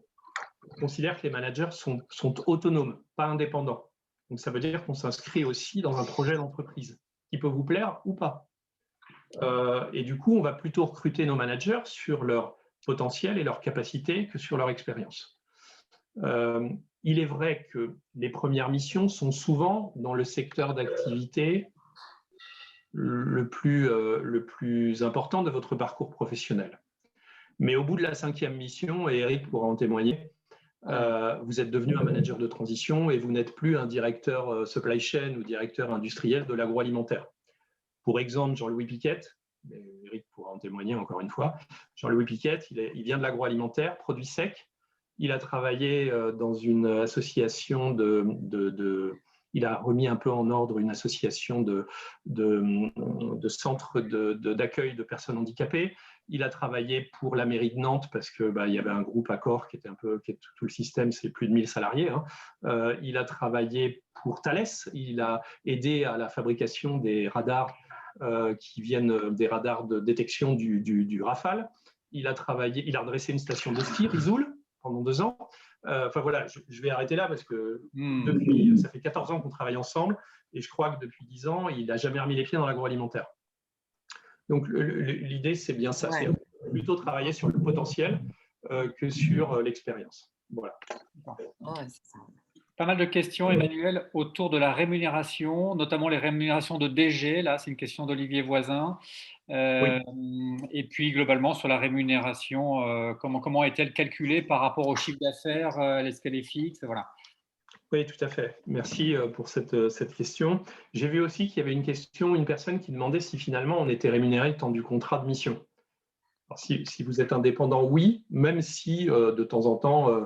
considère que les managers sont autonomes, pas indépendants. Donc, ça veut dire qu'on s'inscrit aussi dans un projet d'entreprise qui peut vous plaire ou pas. Et du coup, on va plutôt recruter nos managers sur leur potentiel et leur capacité que sur leur expérience. Il est vrai que les premières missions sont souvent dans le secteur d'activité le plus important de votre parcours professionnel. Mais au bout de la 5e mission, et Eric pourra en témoigner, vous êtes devenu un manager de transition et vous n'êtes plus un directeur supply chain ou directeur industriel de l'agroalimentaire. Pour exemple, Jean-Louis Piquet, Eric pourra en témoigner encore une fois, Jean-Louis Piquet, il vient de l'agroalimentaire, produits secs. Il a travaillé dans une association il a remis un peu en ordre une association de centres d'accueil de personnes handicapées. Il a travaillé pour la mairie de Nantes parce que il y avait un groupe Accor qui était tout le système, c'est plus de 1000 salariés. Il a travaillé pour Thales. Il a aidé à la fabrication des radars qui viennent des radars de détection du Rafale. Il a redressé une station de ski, Risoul, pendant 2 ans. Enfin voilà, je vais arrêter là parce que ça fait 14 ans qu'on travaille ensemble et je crois que depuis 10 ans, il n'a jamais remis les pieds dans l'agroalimentaire. Donc l'idée, c'est bien ça, c'est plutôt travailler sur le potentiel que sur l'expérience. Voilà. Ouais, c'est ça. Pas mal de questions, Emmanuel, autour de la rémunération, notamment les rémunérations de DG. Là, c'est une question d'Olivier Voisin. Et puis, globalement, sur la rémunération, comment est-elle calculée par rapport au chiffre d'affaires? Est-ce qu'elle est fixe? Voilà. Oui, tout à fait. Merci pour cette question. J'ai vu aussi qu'il y avait une personne qui demandait si finalement on était rémunéré le temps du contrat de mission. Alors, si vous êtes indépendant, oui, même si de temps en temps,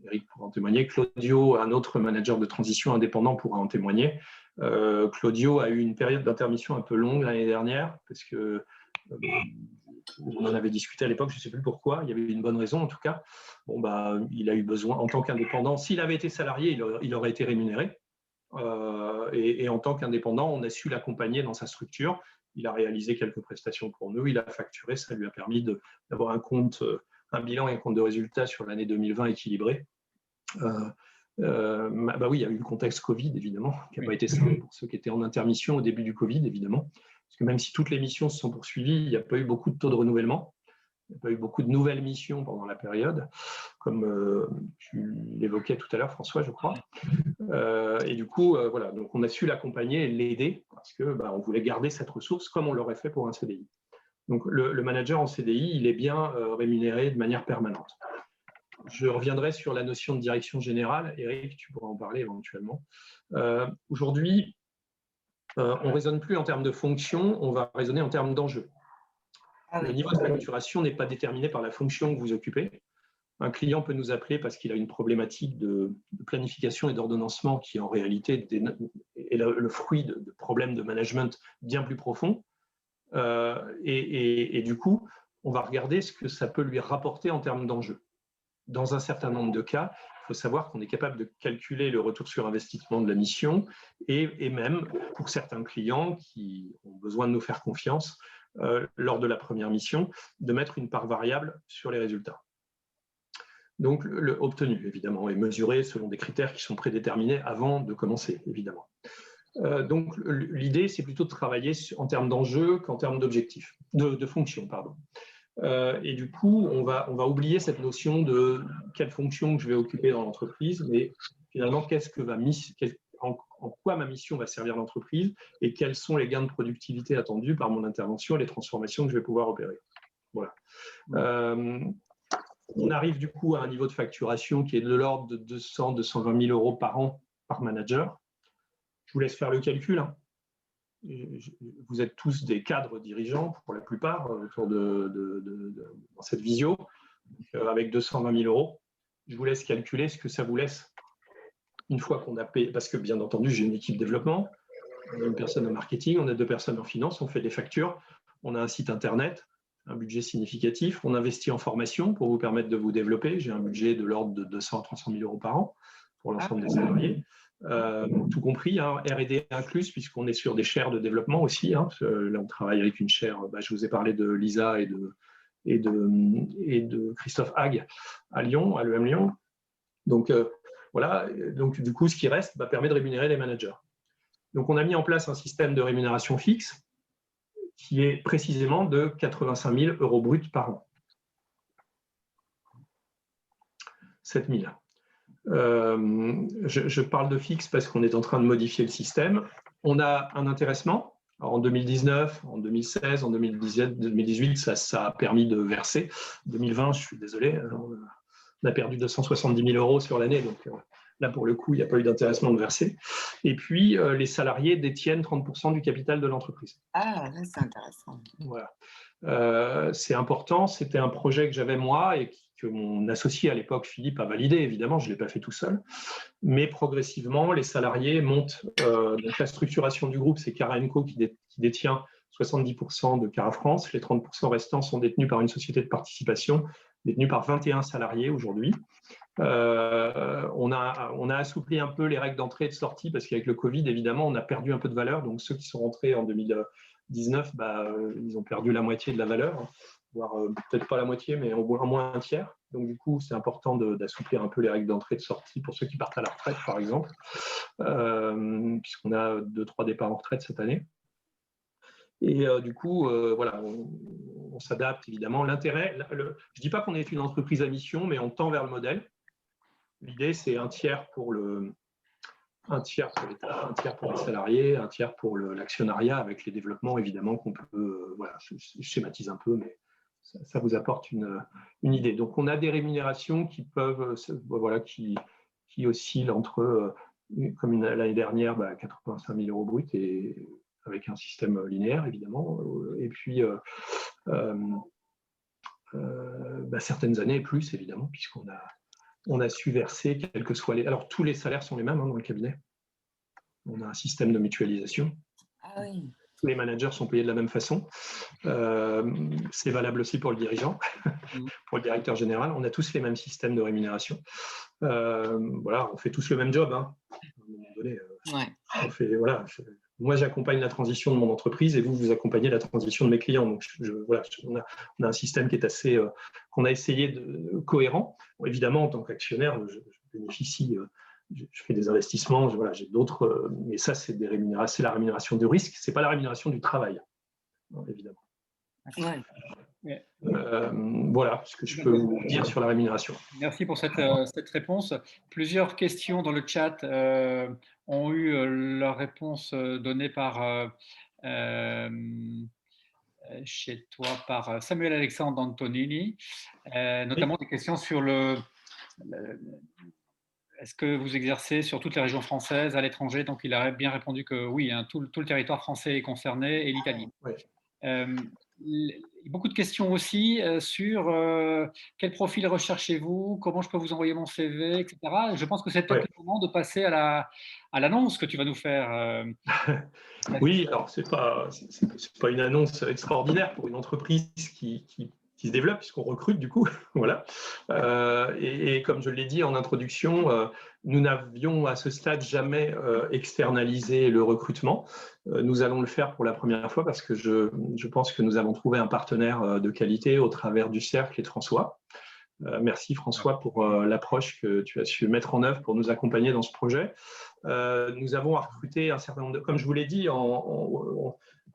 Eric pourra en témoigner, Claudio, un autre manager de transition indépendant, pourra en témoigner. Claudio a eu une période d'intermission un peu longue l'année dernière, parce que on en avait discuté à l'époque, je ne sais plus pourquoi, il y avait une bonne raison en tout cas. Il a eu besoin, en tant qu'indépendant, s'il avait été salarié, il aurait été rémunéré. Et en tant qu'indépendant, on a su l'accompagner dans sa structure. Il a réalisé quelques prestations pour nous, il a facturé, ça lui a permis d'avoir un bilan et un compte de résultats sur l'année 2020 équilibré. Oui, il y a eu le contexte Covid, évidemment, qui n'a pas été simple pour ceux qui étaient en intermission au début du Covid, évidemment. Parce que même si toutes les missions se sont poursuivies, il n'y a pas eu beaucoup de taux de renouvellement. Il n'y a pas eu beaucoup de nouvelles missions pendant la période, comme tu l'évoquais tout à l'heure, François, je crois. Et du coup, voilà, donc on a su l'accompagner et l'aider parce que on voulait garder cette ressource comme on l'aurait fait pour un CDI. Donc le manager en CDI, il est bien rémunéré de manière permanente. Je reviendrai sur la notion de direction générale. Eric, tu pourras en parler éventuellement. Aujourd'hui, on ne raisonne plus en termes de fonction, on va raisonner en termes d'enjeux. Le niveau de facturation n'est pas déterminé par la fonction que vous occupez. Un client peut nous appeler parce qu'il a une problématique de planification et d'ordonnancement qui, en réalité, est le fruit de problèmes de management bien plus profonds. Et du coup, on va regarder ce que ça peut lui rapporter en termes d'enjeux. Dans un certain nombre de cas, il faut savoir qu'on est capable de calculer le retour sur investissement de la mission et même, pour certains clients qui ont besoin de nous faire confiance, lors de la première mission, de mettre une part variable sur les résultats. Donc, obtenu, évidemment, et mesuré selon des critères qui sont prédéterminés avant de commencer, évidemment. Donc, l'idée, c'est plutôt de travailler en termes d'enjeux qu'en termes d'objectifs, de fonctions, pardon. Et du coup, on va oublier cette notion de quelle fonction je vais occuper dans l'entreprise, mais finalement, en quoi ma mission va servir l'entreprise et quels sont les gains de productivité attendus par mon intervention et les transformations que je vais pouvoir opérer. Voilà. On arrive du coup à un niveau de facturation qui est de l'ordre de 200-220 000 euros par an par manager. Je vous laisse faire le calcul. Hein. Vous êtes tous des cadres dirigeants, pour la plupart, autour dans cette visio, avec 220 000 euros. Je vous laisse calculer ce que ça vous laisse une fois qu'on a payé, parce que bien entendu, j'ai une équipe développement, on a une personne en marketing, on a 2 personnes en finance, on fait des factures, on a un site internet, un budget significatif, on investit en formation pour vous permettre de vous développer. J'ai un budget de l'ordre de 200 à 300 000 euros par an pour l'ensemble des salariés. Tout compris, hein, R&D inclus, puisqu'on est sur des chaires de développement aussi. Hein, là, on travaille avec une chaire, je vous ai parlé de Lisa et de Christophe Hague à Lyon, à l'EM Lyon. Donc, voilà, donc du coup, ce qui reste permet de rémunérer les managers. Donc, on a mis en place un système de rémunération fixe qui est précisément de 85 000 euros bruts par an. 7 000. Je parle de fixe parce qu'on est en train de modifier le système. On a un intéressement. Alors en 2019, en 2016, en 2018, ça a permis de verser. 2020, je suis désolé, on a perdu 270 000 euros sur l'année. Donc là, pour le coup, il n'y a pas eu d'intéressement de verser. Et puis, les salariés détiennent 30% du capital de l'entreprise. Ah, là, c'est intéressant. Voilà. C'est important. C'était un projet que j'avais moi et que mon associé à l'époque, Philippe, a validé. Évidemment, je ne l'ai pas fait tout seul. Mais progressivement, les salariés montent. Donc la structuration du groupe, c'est Cara & Co qui détient 70% de Cara France. Les 30% restants sont détenus par une société de participation détenue par 21 salariés aujourd'hui. On a assoupli un peu les règles d'entrée et de sortie parce qu'avec le Covid, évidemment, on a perdu un peu de valeur. Donc, ceux qui sont rentrés en 2019, ils ont perdu la moitié de la valeur, voire peut-être pas la moitié, mais au moins un tiers. Donc, du coup, c'est important d'assouplir un peu les règles d'entrée et de sortie pour ceux qui partent à la retraite, par exemple, puisqu'on a 2-3 départs en retraite cette année. Et du coup, voilà, on s'adapte évidemment. L'intérêt, je ne dis pas qu'on est une entreprise à mission, mais on tend vers le modèle. L'idée, c'est un tiers pour l'État, un tiers pour les salariés, un tiers pour l'actionnariat, avec les développements évidemment qu'on peut, voilà, je schématise un peu, mais ça vous apporte une idée. Donc, on a des rémunérations qui peuvent, voilà, qui oscillent entre, comme l'année dernière, 85 000 euros bruts et avec un système linéaire, évidemment, et puis certaines années plus, évidemment, puisqu'on a su verser, quels que soient les... Alors, tous les salaires sont les mêmes dans le cabinet. On a un système de mutualisation. Ah oui. Tous les managers sont payés de la même façon. C'est valable aussi pour le dirigeant, pour le directeur général. On a tous les mêmes systèmes de rémunération. Voilà, on fait tous le même job. Hein. À un moment donné, on fait, voilà, moi, j'accompagne la transition de mon entreprise et vous accompagnez la transition de mes clients. Donc, voilà, on a un système qui est assez, qu'on a essayé de cohérent. Bon, évidemment, en tant qu'actionnaire, je bénéficie, je fais des investissements, voilà, j'ai d'autres, mais ça, c'est la rémunération du risque, c'est pas la rémunération du travail, évidemment. Ouais. Ouais. Voilà ce que je peux vous dire sur la rémunération. Merci pour cette réponse. Plusieurs questions dans le chat ont eu leur réponse donnée chez toi par Samuel Alexandre Antonini, notamment des questions sur est-ce que vous exercez sur toutes les régions françaises, à l'étranger? Donc, il a bien répondu que oui, hein, tout le territoire français est concerné et l'Italie. Ouais. Beaucoup de questions aussi sur quel profil recherchez-vous, comment je peux vous envoyer mon CV, etc. Je pense que c'est peut-être le moment de passer à l'annonce que tu vas nous faire. Oui, alors c'est pas une annonce extraordinaire pour une entreprise qui se développe puisqu'on recrute du coup, voilà. Et comme je l'ai dit en introduction, nous n'avions à ce stade jamais externalisé le recrutement. Nous allons le faire pour la première fois parce que je pense que nous avons trouvé un partenaire de qualité au travers du Cercle et de François. Merci François pour l'approche que tu as su mettre en œuvre pour nous accompagner dans ce projet. Nous avons recruté un certain nombre comme je vous l'ai dit,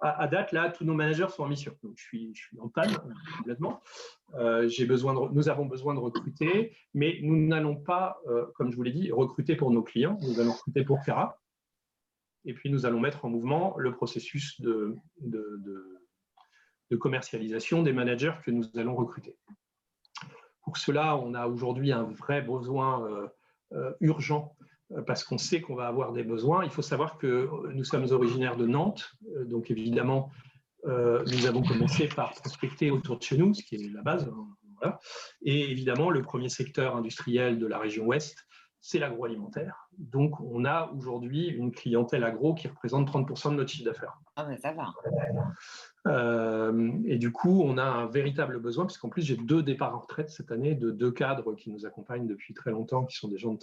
à date, là, tous nos managers sont en mission. Donc, je suis en panne complètement. Nous avons besoin de recruter, mais nous n'allons pas, comme je vous l'ai dit, recruter pour nos clients. Nous allons recruter pour Cara. Et puis, nous allons mettre en mouvement le processus de commercialisation des managers que nous allons recruter. Pour cela, on a aujourd'hui un vrai besoin urgent parce qu'on sait qu'on va avoir des besoins. Il faut savoir que nous sommes originaires de Nantes, donc évidemment, nous avons commencé par prospecter autour de chez nous, ce qui est la base. Voilà. Et évidemment, le premier secteur industriel de la région Ouest, c'est l'agroalimentaire. Donc, on a aujourd'hui une clientèle agro qui représente 30% de notre chiffre d'affaires. Ah, mais ça va. Et du coup, on a un véritable besoin, puisqu'en plus, j'ai 2 départs en retraite cette année de 2 cadres qui nous accompagnent depuis très longtemps, qui sont des gens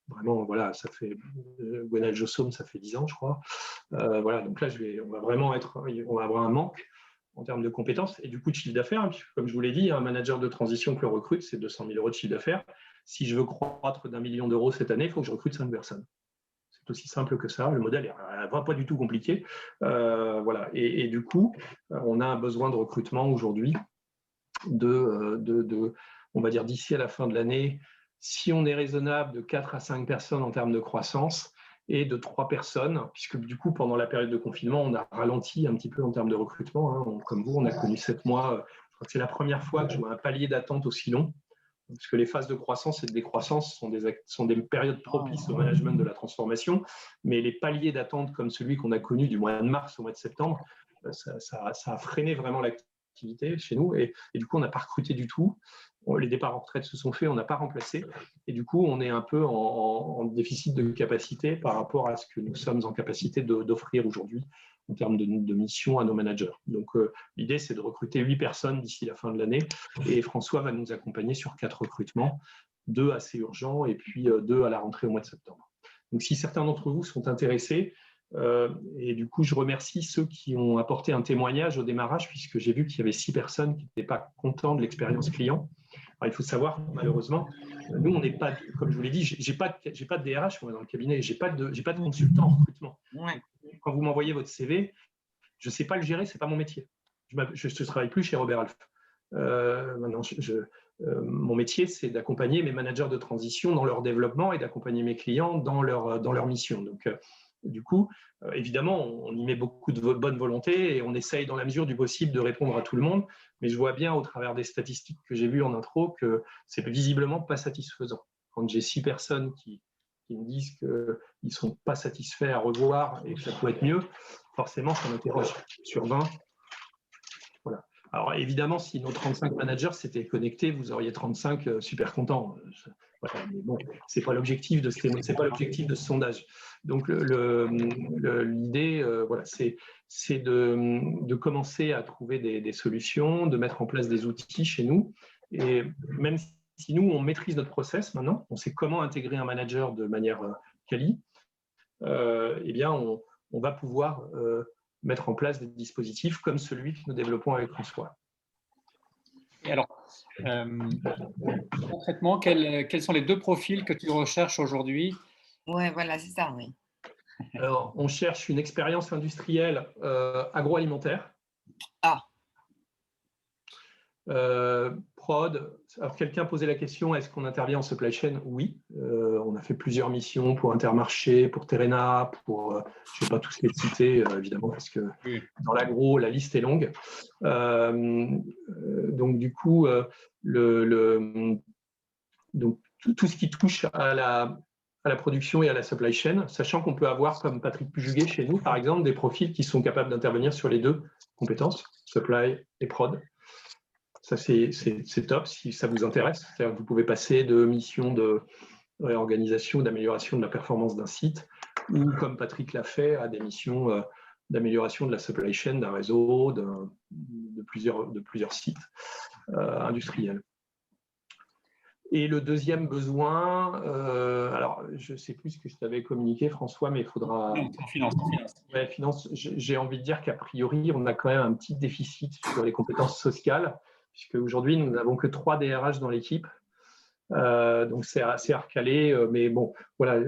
vraiment, voilà, ça fait Gwenal Jossaume, ça fait 10 ans, je crois. Voilà, donc là, on va avoir un manque en termes de compétences et du coup de chiffre d'affaires. Hein, comme je vous l'ai dit, un manager de transition que l'on recrute, c'est 200 000 € de chiffre d'affaires. Si je veux croître d'1 million d'euros cette année, il faut que je recrute 5 personnes. C'est aussi simple que ça. Le modèle n'est pas du tout compliqué. Voilà. Et du coup, on a un besoin de recrutement aujourd'hui on va dire d'ici à la fin de l'année, si on est raisonnable, de 4 à 5 personnes en termes de croissance et de 3 personnes, puisque du coup, pendant la période de confinement, on a ralenti un petit peu en termes de recrutement. Hein. Comme vous, on a connu 7 mois. Je crois que c'est la première fois que je vois un palier d'attente aussi long. Parce que les phases de croissance et de décroissance sont des périodes propices au management de la transformation, mais les paliers d'attente comme celui qu'on a connu du mois de mars au mois de septembre, ça a freiné vraiment l'activité chez nous et du coup on n'a pas recruté du tout. Les départs en retraite se sont faits, on n'a pas remplacé et du coup on est un peu en déficit de capacité par rapport à ce que nous sommes en capacité d'offrir aujourd'hui en termes de mission à nos managers. Donc, l'idée, c'est de recruter 8 personnes d'ici la fin de l'année et François va nous accompagner sur 4 recrutements, 2 assez urgents et puis 2 à la rentrée au mois de septembre. Donc, si certains d'entre vous sont intéressés, et du coup, je remercie ceux qui ont apporté un témoignage au démarrage puisque j'ai vu qu'il y avait 6 personnes qui n'étaient pas contents de l'expérience client. Alors, il faut savoir, malheureusement, nous, on n'est pas, comme je vous l'ai dit, j'ai pas de DRH moi, dans le cabinet, j'ai pas de consultant en recrutement. Ouais. Quand vous m'envoyez votre CV, je ne sais pas le gérer, ce n'est pas mon métier. Je ne travaille plus chez Robert Half. Maintenant, mon métier, c'est d'accompagner mes managers de transition dans leur développement et d'accompagner mes clients dans leur mission. Donc, du coup, évidemment, on y met beaucoup de bonne volonté et on essaye dans la mesure du possible de répondre à tout le monde. Mais je vois bien au travers des statistiques que j'ai vues en intro que ce n'est visiblement pas satisfaisant. Quand j'ai 6 personnes qui me disent qu'ils ne sont pas satisfaits à revoir et que ça peut être mieux, forcément, ça m'interroge. Sur 20, voilà. Alors, évidemment, si nos 35 managers s'étaient connectés, vous auriez 35 super contents. Voilà. Mais bon, ce n'est pas l'objectif de ce sondage. Donc, l'idée, voilà, c'est de commencer à trouver des solutions, de mettre en place des outils chez nous. Et même si nous, on maîtrise notre process maintenant, on sait comment intégrer un manager de manière quali, eh bien, on va pouvoir mettre en place des dispositifs comme celui que nous développons avec François. Et alors, concrètement, quels sont les 2 profils que tu recherches aujourd'hui? Ouais, voilà, c'est ça, oui. Alors, on cherche une expérience industrielle agroalimentaire. Ah. Prod, alors quelqu'un posait la question, est-ce qu'on intervient en supply chain? Oui, on a fait plusieurs missions pour Intermarché, pour Terena, pour, je ne vais pas tous les citer évidemment parce que dans l'agro, la liste est longue. Donc du coup, donc, tout ce qui touche à la production et à la supply chain, sachant qu'on peut avoir, comme Patrick Pujuguet chez nous, par exemple, des profils qui sont capables d'intervenir sur les deux compétences, supply et prod. Ça, c'est top si ça vous intéresse. Vous pouvez passer de missions de réorganisation, d'amélioration de la performance d'un site, ou comme Patrick l'a fait, à des missions d'amélioration de la supply chain d'un réseau, de plusieurs sites industriels. Et le deuxième besoin, alors je ne sais plus ce que je t'avais communiqué, François, mais il faudra… Finance. Ouais, finance. J'ai envie de dire qu'a priori, on a quand même un petit déficit sur les compétences sociales, puisque aujourd'hui, nous n'avons que 3 DRH dans l'équipe. Donc, c'est assez recalé, mais bon, voilà.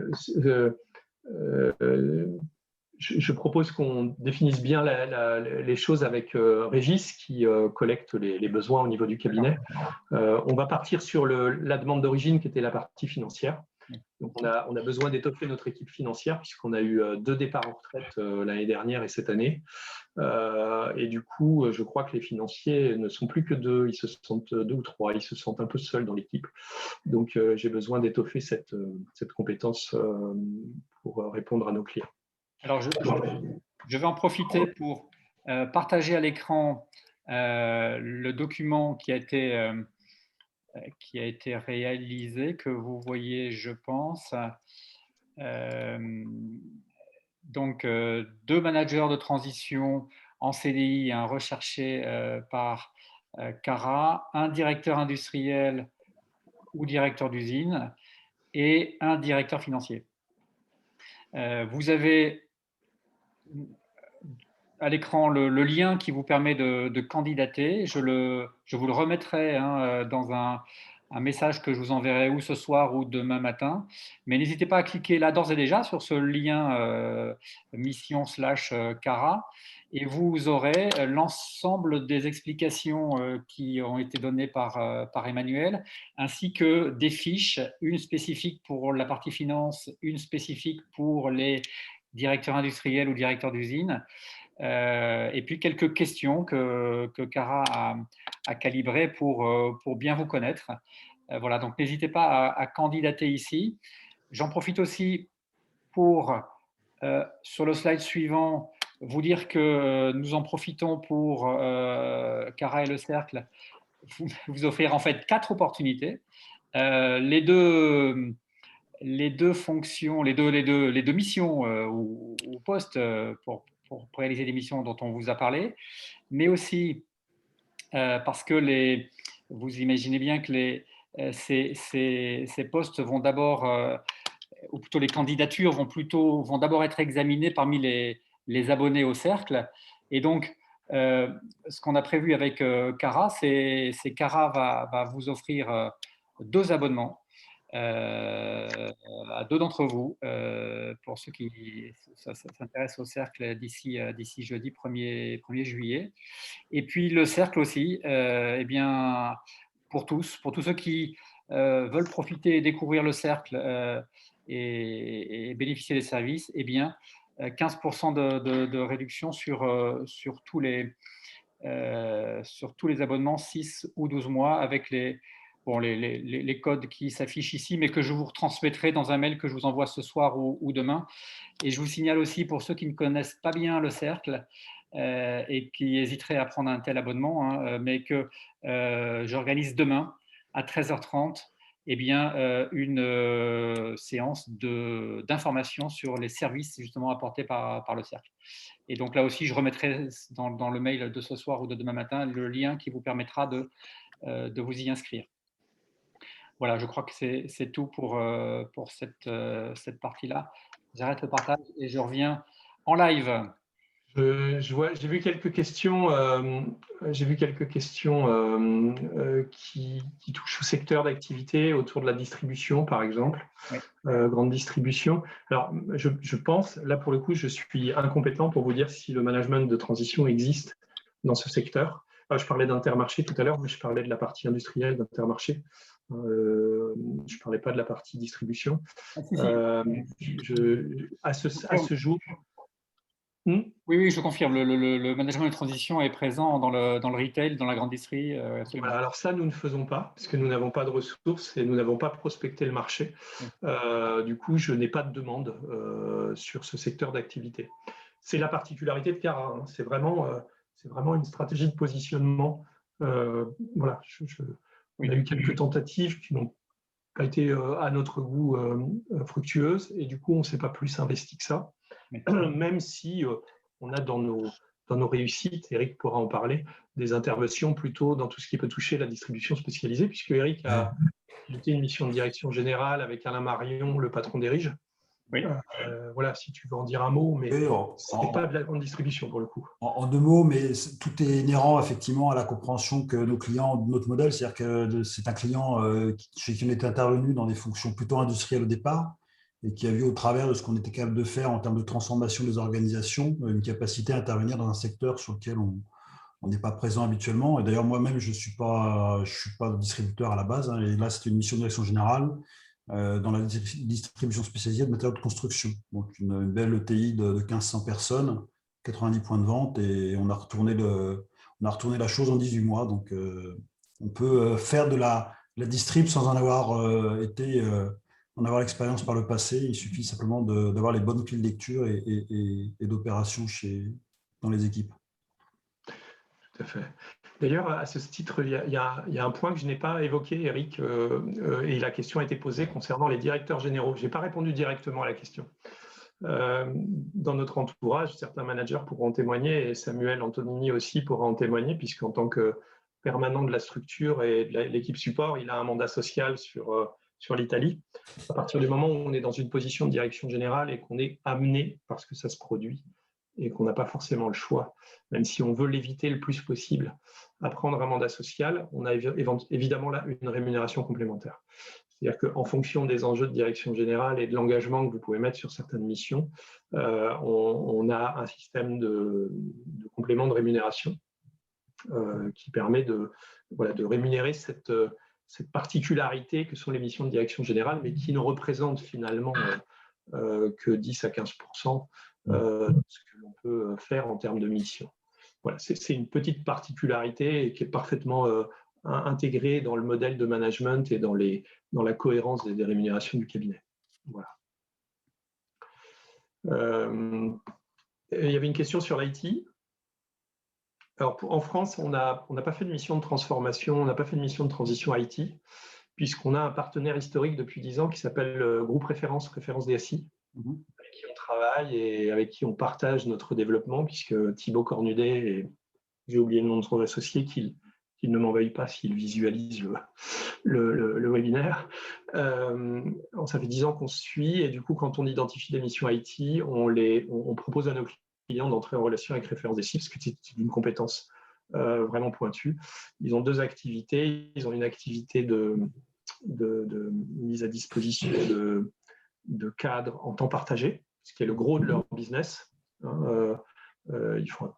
Je propose qu'on définisse bien les choses avec Régis, qui collecte les besoins au niveau du cabinet. On va partir sur la demande d'origine, qui était la partie financière. Donc, on a besoin d'étoffer notre équipe financière, puisqu'on a eu 2 départs en retraite l'année dernière et cette année. Et du coup, je crois que les financiers ne sont plus que 2, ils se sentent 2 ou 3, ils se sentent un peu seuls dans l'équipe. Donc, j'ai besoin d'étoffer cette compétence pour répondre à nos clients. Alors, je vais en profiter pour partager à l'écran le document qui a été réalisé, que vous voyez, je pense. Donc, 2 managers de transition en CDI, un recherché par Cara, un directeur industriel ou directeur d'usine et un directeur financier. Vous avez à l'écran le lien qui vous permet de candidater. Je vous le remettrai dans un message que je vous enverrai ou ce soir ou demain matin. Mais n'hésitez pas à cliquer là d'ores et déjà sur ce lien mission/Cara et vous aurez l'ensemble des explications qui ont été données par Emmanuel, ainsi que des fiches, une spécifique pour la partie finance, une spécifique pour les directeurs industriels ou directeurs d'usine. Et puis quelques questions que Cara a calibrées pour bien vous connaître. Voilà, donc n'hésitez pas à candidater ici. J'en profite aussi pour, sur le slide suivant, vous dire que nous en profitons pour, Cara et le Cercle, vous offrir en fait 4 opportunités. Les deux fonctions, les deux missions ou postes pour réaliser des missions dont on vous a parlé, mais aussi parce que vous imaginez bien que ces postes vont d'abord, ou plutôt les candidatures vont d'abord être examinées parmi les abonnés au Cercle. Et donc, ce qu'on a prévu avec Cara, c'est Cara va vous offrir 2 abonnements à 2 d'entre vous, pour ceux qui s'intéressent au Cercle d'ici jeudi 1er juillet. Et puis le Cercle aussi, eh bien, pour tous ceux qui veulent profiter et découvrir le Cercle et bénéficier des services, eh bien, 15% de réduction sur tous les abonnements 6 ou 12 mois avec les codes qui s'affichent ici, mais que je vous retransmettrai dans un mail que je vous envoie ce soir ou demain. Et je vous signale aussi, pour ceux qui ne connaissent pas bien le Cercle et qui hésiteraient à prendre un tel abonnement, mais que j'organise demain à 13h30 une séance d'information sur les services justement apportés par le Cercle. Et donc là aussi, je remettrai dans le mail de ce soir ou de demain matin le lien qui vous permettra de vous y inscrire. Voilà, je crois que c'est tout pour cette partie-là. J'arrête le partage et je reviens en live. J'ai vu quelques questions, qui touchent au secteur d'activité autour de la distribution, par exemple, oui. Grande distribution. Alors, je pense, là pour le coup, je suis incompétent pour vous dire si le management de transition existe dans ce secteur. Je parlais d'Intermarché tout à l'heure, mais je parlais de la partie industrielle d'Intermarché. Je ne parlais pas de la partie distribution. Ah, si, si. À ce jour… Oui, oui, je confirme. Le management de transition est présent dans le retail, dans la grande distrie. Absolument. Voilà, alors ça, nous ne faisons pas, parce que nous n'avons pas de ressources et nous n'avons pas prospecté le marché. Du coup, je n'ai pas de demande sur ce secteur d'activité. C'est la particularité de Cara, hein. C'est vraiment une stratégie de positionnement. Voilà, on a eu quelques tentatives qui n'ont pas été à notre goût fructueuses, et du coup, on ne s'est pas plus investi que ça, même si on a dans nos réussites, Eric pourra en parler, des interventions plutôt dans tout ce qui peut toucher la distribution spécialisée, puisque Eric a piloté une mission de direction générale avec Alain Marion, le patron d'Erige. Oui. Voilà, si tu veux en dire un mot, mais ce n'est pas de la grande distribution pour le coup. En deux mots, mais tout est inhérent effectivement à la compréhension que nos clients ont de notre modèle, c'est-à-dire que c'est un client chez qui on était intervenu dans des fonctions plutôt industrielles au départ, et qui a vu au travers de ce qu'on était capable de faire en termes de transformation des organisations, une capacité à intervenir dans un secteur sur lequel on n'est pas présent habituellement. Et d'ailleurs, moi-même, je ne suis pas distributeur à la base, hein, et là, c'était une mission de direction générale dans la distribution spécialisée de matériaux de construction. Donc, une belle ETI de 1500 personnes, 90 points de vente, et on a retourné la chose en 18 mois. Donc, on peut faire de la distrib sans en avoir en avoir l'expérience par le passé. Il suffit simplement d'avoir les bonnes clés de lecture et d'opération dans les équipes. Tout à fait. D'ailleurs, à ce titre, il y a un point que je n'ai pas évoqué, Eric, et la question a été posée concernant les directeurs généraux. Je n'ai pas répondu directement à la question. Dans notre entourage, certains managers pourront en témoigner, et Samuel Antonini aussi pourra en témoigner, puisqu'en tant que permanent de la structure et de l'équipe support, il a un mandat social sur l'Italie. À partir du moment où on est dans une position de direction générale et qu'on est amené, parce que ça se produit, et qu'on n'a pas forcément le choix, même si on veut l'éviter le plus possible, à prendre un mandat social, on a évidemment là une rémunération complémentaire. C'est-à-dire qu'en fonction des enjeux de direction générale et de l'engagement que vous pouvez mettre sur certaines missions, on a un système de complément de rémunération qui permet de rémunérer cette particularité que sont les missions de direction générale, mais qui ne représentent finalement que 10 à 15% de ce que l'on peut faire en termes de mission. Voilà, c'est une petite particularité qui est parfaitement intégrée dans le modèle de management et dans la cohérence des rémunérations du cabinet. Voilà. Il y avait une question sur l'IT. Alors, en France, on n'a pas fait de mission de transformation, on n'a pas fait de mission de transition IT, puisqu'on a un partenaire historique depuis 10 ans qui s'appelle Groupe Référence DSI, avec qui on travaille et avec qui on partage notre développement, puisque Thibaut Cornudet, et j'ai oublié le nom de son associé, qu'il ne m'en veuille pas s'il visualise le webinaire. Ça fait 10 ans qu'on se suit, et du coup, quand on identifie des missions IT, on propose à nos clients d'entrer en relation avec Référence DSI, parce que c'est une compétence vraiment pointue. Ils ont deux activités. Ils ont une activité de mise à disposition de cadres en temps partagé, ce qui est le gros de leur business. Ils sont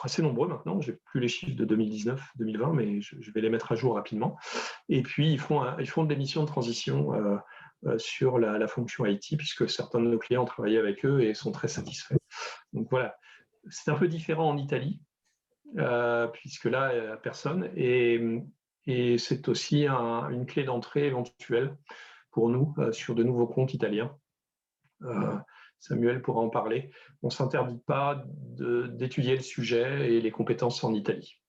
assez nombreux maintenant. Je n'ai plus les chiffres de 2019-2020, mais je vais les mettre à jour rapidement. Et puis, ils font des missions de transition sur la fonction IT, puisque certains de nos clients ont travaillé avec eux et sont très satisfaits. Donc voilà, c'est un peu différent en Italie, puisque là, il n'y a personne. Et c'est aussi une clé d'entrée éventuelle pour nous sur de nouveaux comptes italiens. Samuel pourra en parler. On ne s'interdit pas d'étudier le sujet et les compétences en Italie.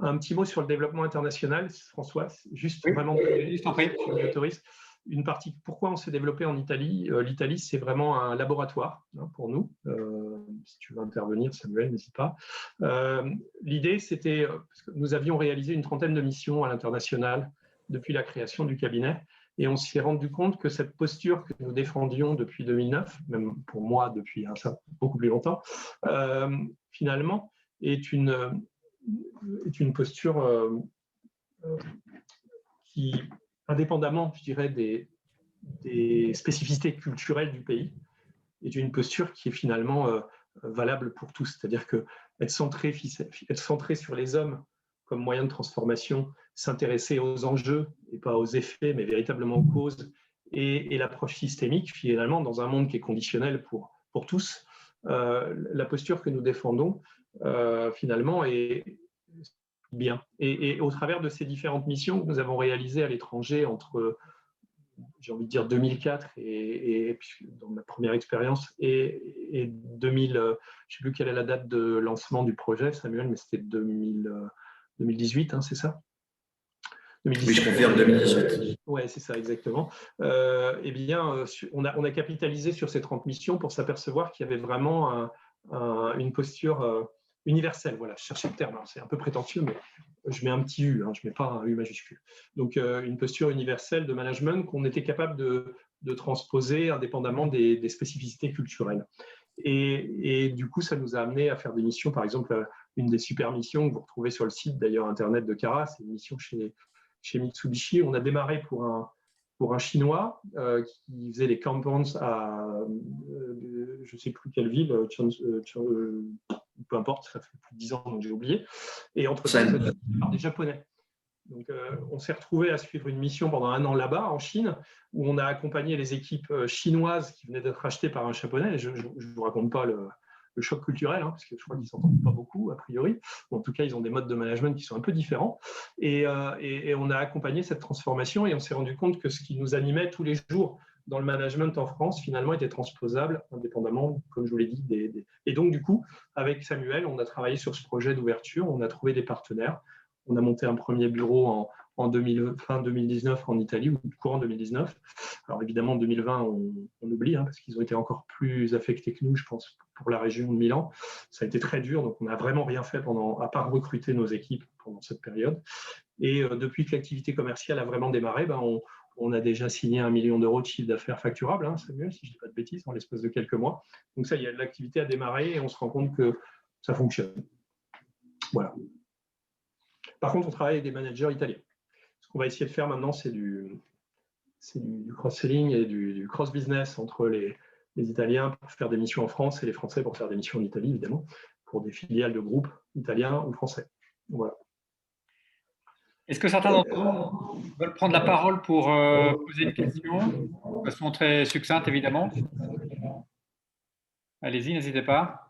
Un petit mot sur le développement international, François, juste vraiment sur le tourisme. Une partie, pourquoi on s'est développé en Italie? L'Italie, c'est vraiment un laboratoire pour nous. Si tu veux intervenir, Samuel, n'hésite pas. L'idée, c'était, parce que nous avions réalisé une trentaine de missions à l'international depuis la création du cabinet, et on s'est rendu compte que cette posture que nous défendions depuis 2009, même pour moi depuis beaucoup plus longtemps, finalement, est une posture qui, indépendamment, je dirais, des spécificités culturelles du pays, est une posture qui est finalement valable pour tous. C'est-à-dire que être centré sur les hommes comme moyen de transformation, s'intéresser aux enjeux et pas aux effets, mais véritablement aux causes, et l'approche systémique, finalement, dans un monde qui est conditionnel pour tous, la posture que nous défendons, finalement, est bien. Et au travers de ces différentes missions que nous avons réalisées à l'étranger entre, j'ai envie de dire 2004 et dans ma première expérience et 2000, je ne sais plus quelle est la date de lancement du projet, Samuel, mais c'était 2018, hein, c'est ça? 2017. Oui, je confirme 2018. Oui, c'est ça, exactement. Eh bien, on a capitalisé sur ces 30 missions pour s'apercevoir qu'il y avait vraiment une posture universelle. Voilà, je cherchais le terme, c'est un peu prétentieux, mais je mets un petit U, hein, je ne mets pas un U majuscule. Donc, une posture universelle de management qu'on était capable de transposer indépendamment des spécificités culturelles. Et du coup, ça nous a amené à faire des missions, par exemple, une des super missions que vous retrouvez sur le site d'ailleurs internet de Cara, c'est une mission chez Mitsubishi. On a démarré pour un Chinois qui faisait les campons à je ne sais plus quelle ville, peu importe, ça fait plus de 10 ans donc j'ai oublié. Et entre-temps, c'était par des Japonais. Donc, on s'est retrouvé à suivre une mission pendant 1 an là-bas, en Chine, où on a accompagné les équipes chinoises qui venaient d'être achetées par un Japonais. Et je ne vous raconte pas le choc culturel, hein, parce que je crois qu'ils ne s'entendent pas beaucoup, a priori. En tout cas, ils ont des modes de management qui sont un peu différents. Et on a accompagné cette transformation et on s'est rendu compte que ce qui nous animait tous les jours dans le management en France, finalement, était transposable indépendamment, comme je vous l'ai dit. Et donc, du coup, avec Samuel, on a travaillé sur ce projet d'ouverture, on a trouvé des partenaires. On a monté un premier bureau fin 2019 en Italie, ou courant 2019. Alors évidemment, en 2020, on oublie, hein, parce qu'ils ont été encore plus affectés que nous, je pense, pour la région de Milan. Ça a été très dur, donc on n'a vraiment rien fait à part recruter nos équipes pendant cette période. Et depuis que l'activité commerciale a vraiment démarré, on a déjà signé 1 million d'euros de chiffre d'affaires facturable, hein, Samuel, si je ne dis pas de bêtises, en l'espace de quelques mois. Donc ça, l'activité a démarré et on se rend compte que ça fonctionne. Voilà. Par contre, on travaille avec des managers italiens. Ce qu'on va essayer de faire maintenant, c'est du cross-selling et du cross-business entre les Italiens pour faire des missions en France et les Français pour faire des missions en Italie, évidemment, pour des filiales de groupes italiens ou français. Voilà. Est-ce que certains d'entre vous veulent prendre la parole pour poser une question de façon très succincte, évidemment? Allez-y, n'hésitez pas.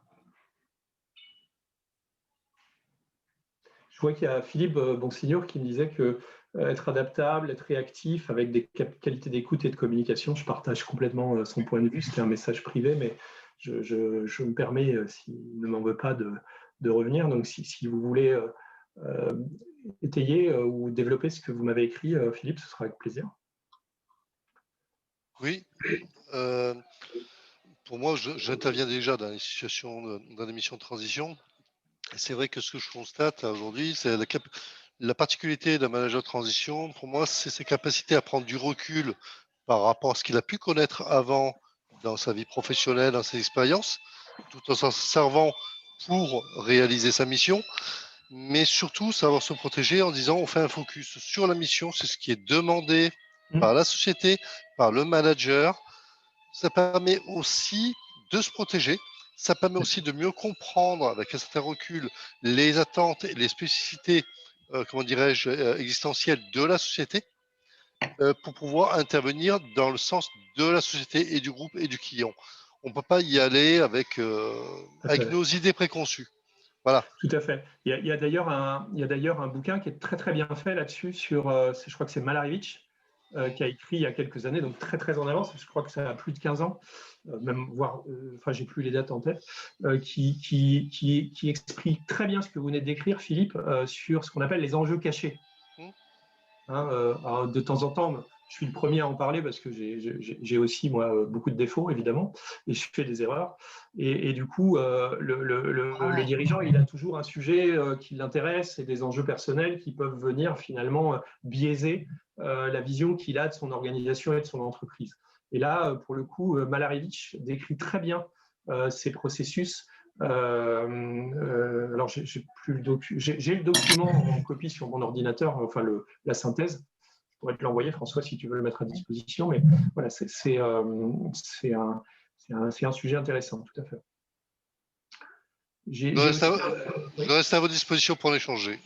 Je vois qu'il y a Philippe Bonsignor qui me disait que être adaptable, être réactif, avec des qualités d'écoute et de communication, je partage complètement son point de vue. C'était un message privé, mais je me permets, s'il ne m'en veut pas, de revenir. Donc, si vous voulez étayer ou développer ce que vous m'avez écrit, Philippe, ce sera avec plaisir. Oui. Pour moi, j'interviens déjà dans des missions de transition. C'est vrai que ce que je constate aujourd'hui, c'est la particularité d'un manager de transition. Pour moi, c'est ses capacités à prendre du recul par rapport à ce qu'il a pu connaître avant dans sa vie professionnelle, dans ses expériences, tout en s'en servant pour réaliser sa mission, mais surtout savoir se protéger en disant on fait un focus sur la mission, c'est ce qui est demandé par la société, par le manager. Ça permet aussi de se protéger. Ça permet aussi de mieux comprendre, avec un certain recul, les attentes et les spécificités, existentielles de la société, pour pouvoir intervenir dans le sens de la société et du groupe et du client. On ne peut pas y aller avec nos idées préconçues. Voilà. Tout à fait. Il y a d'ailleurs un bouquin qui est très très bien fait là-dessus, je crois que c'est Malarivic, qui a écrit il y a quelques années, donc très très en avance, je crois que ça a plus de 15 ans, même voire, j'ai plus les dates en tête, qui explique très bien ce que vous venez de décrire, Philippe, sur ce qu'on appelle les enjeux cachés. De temps en temps, je suis le premier à en parler parce que j'ai aussi, moi, beaucoup de défauts, évidemment, et je fais des erreurs. Et du coup, le dirigeant, il a toujours un sujet qui l'intéresse et des enjeux personnels qui peuvent venir finalement biaiser la vision qu'il a de son organisation et de son entreprise. Et là, pour le coup, Malarivic décrit très bien ces processus. Alors, j'ai le document en copie sur mon ordinateur, enfin la synthèse. Je pourrais te l'envoyer, François, si tu veux le mettre à disposition. Mais voilà, c'est un sujet intéressant, tout à fait. Je reste à votre disposition pour l'échanger.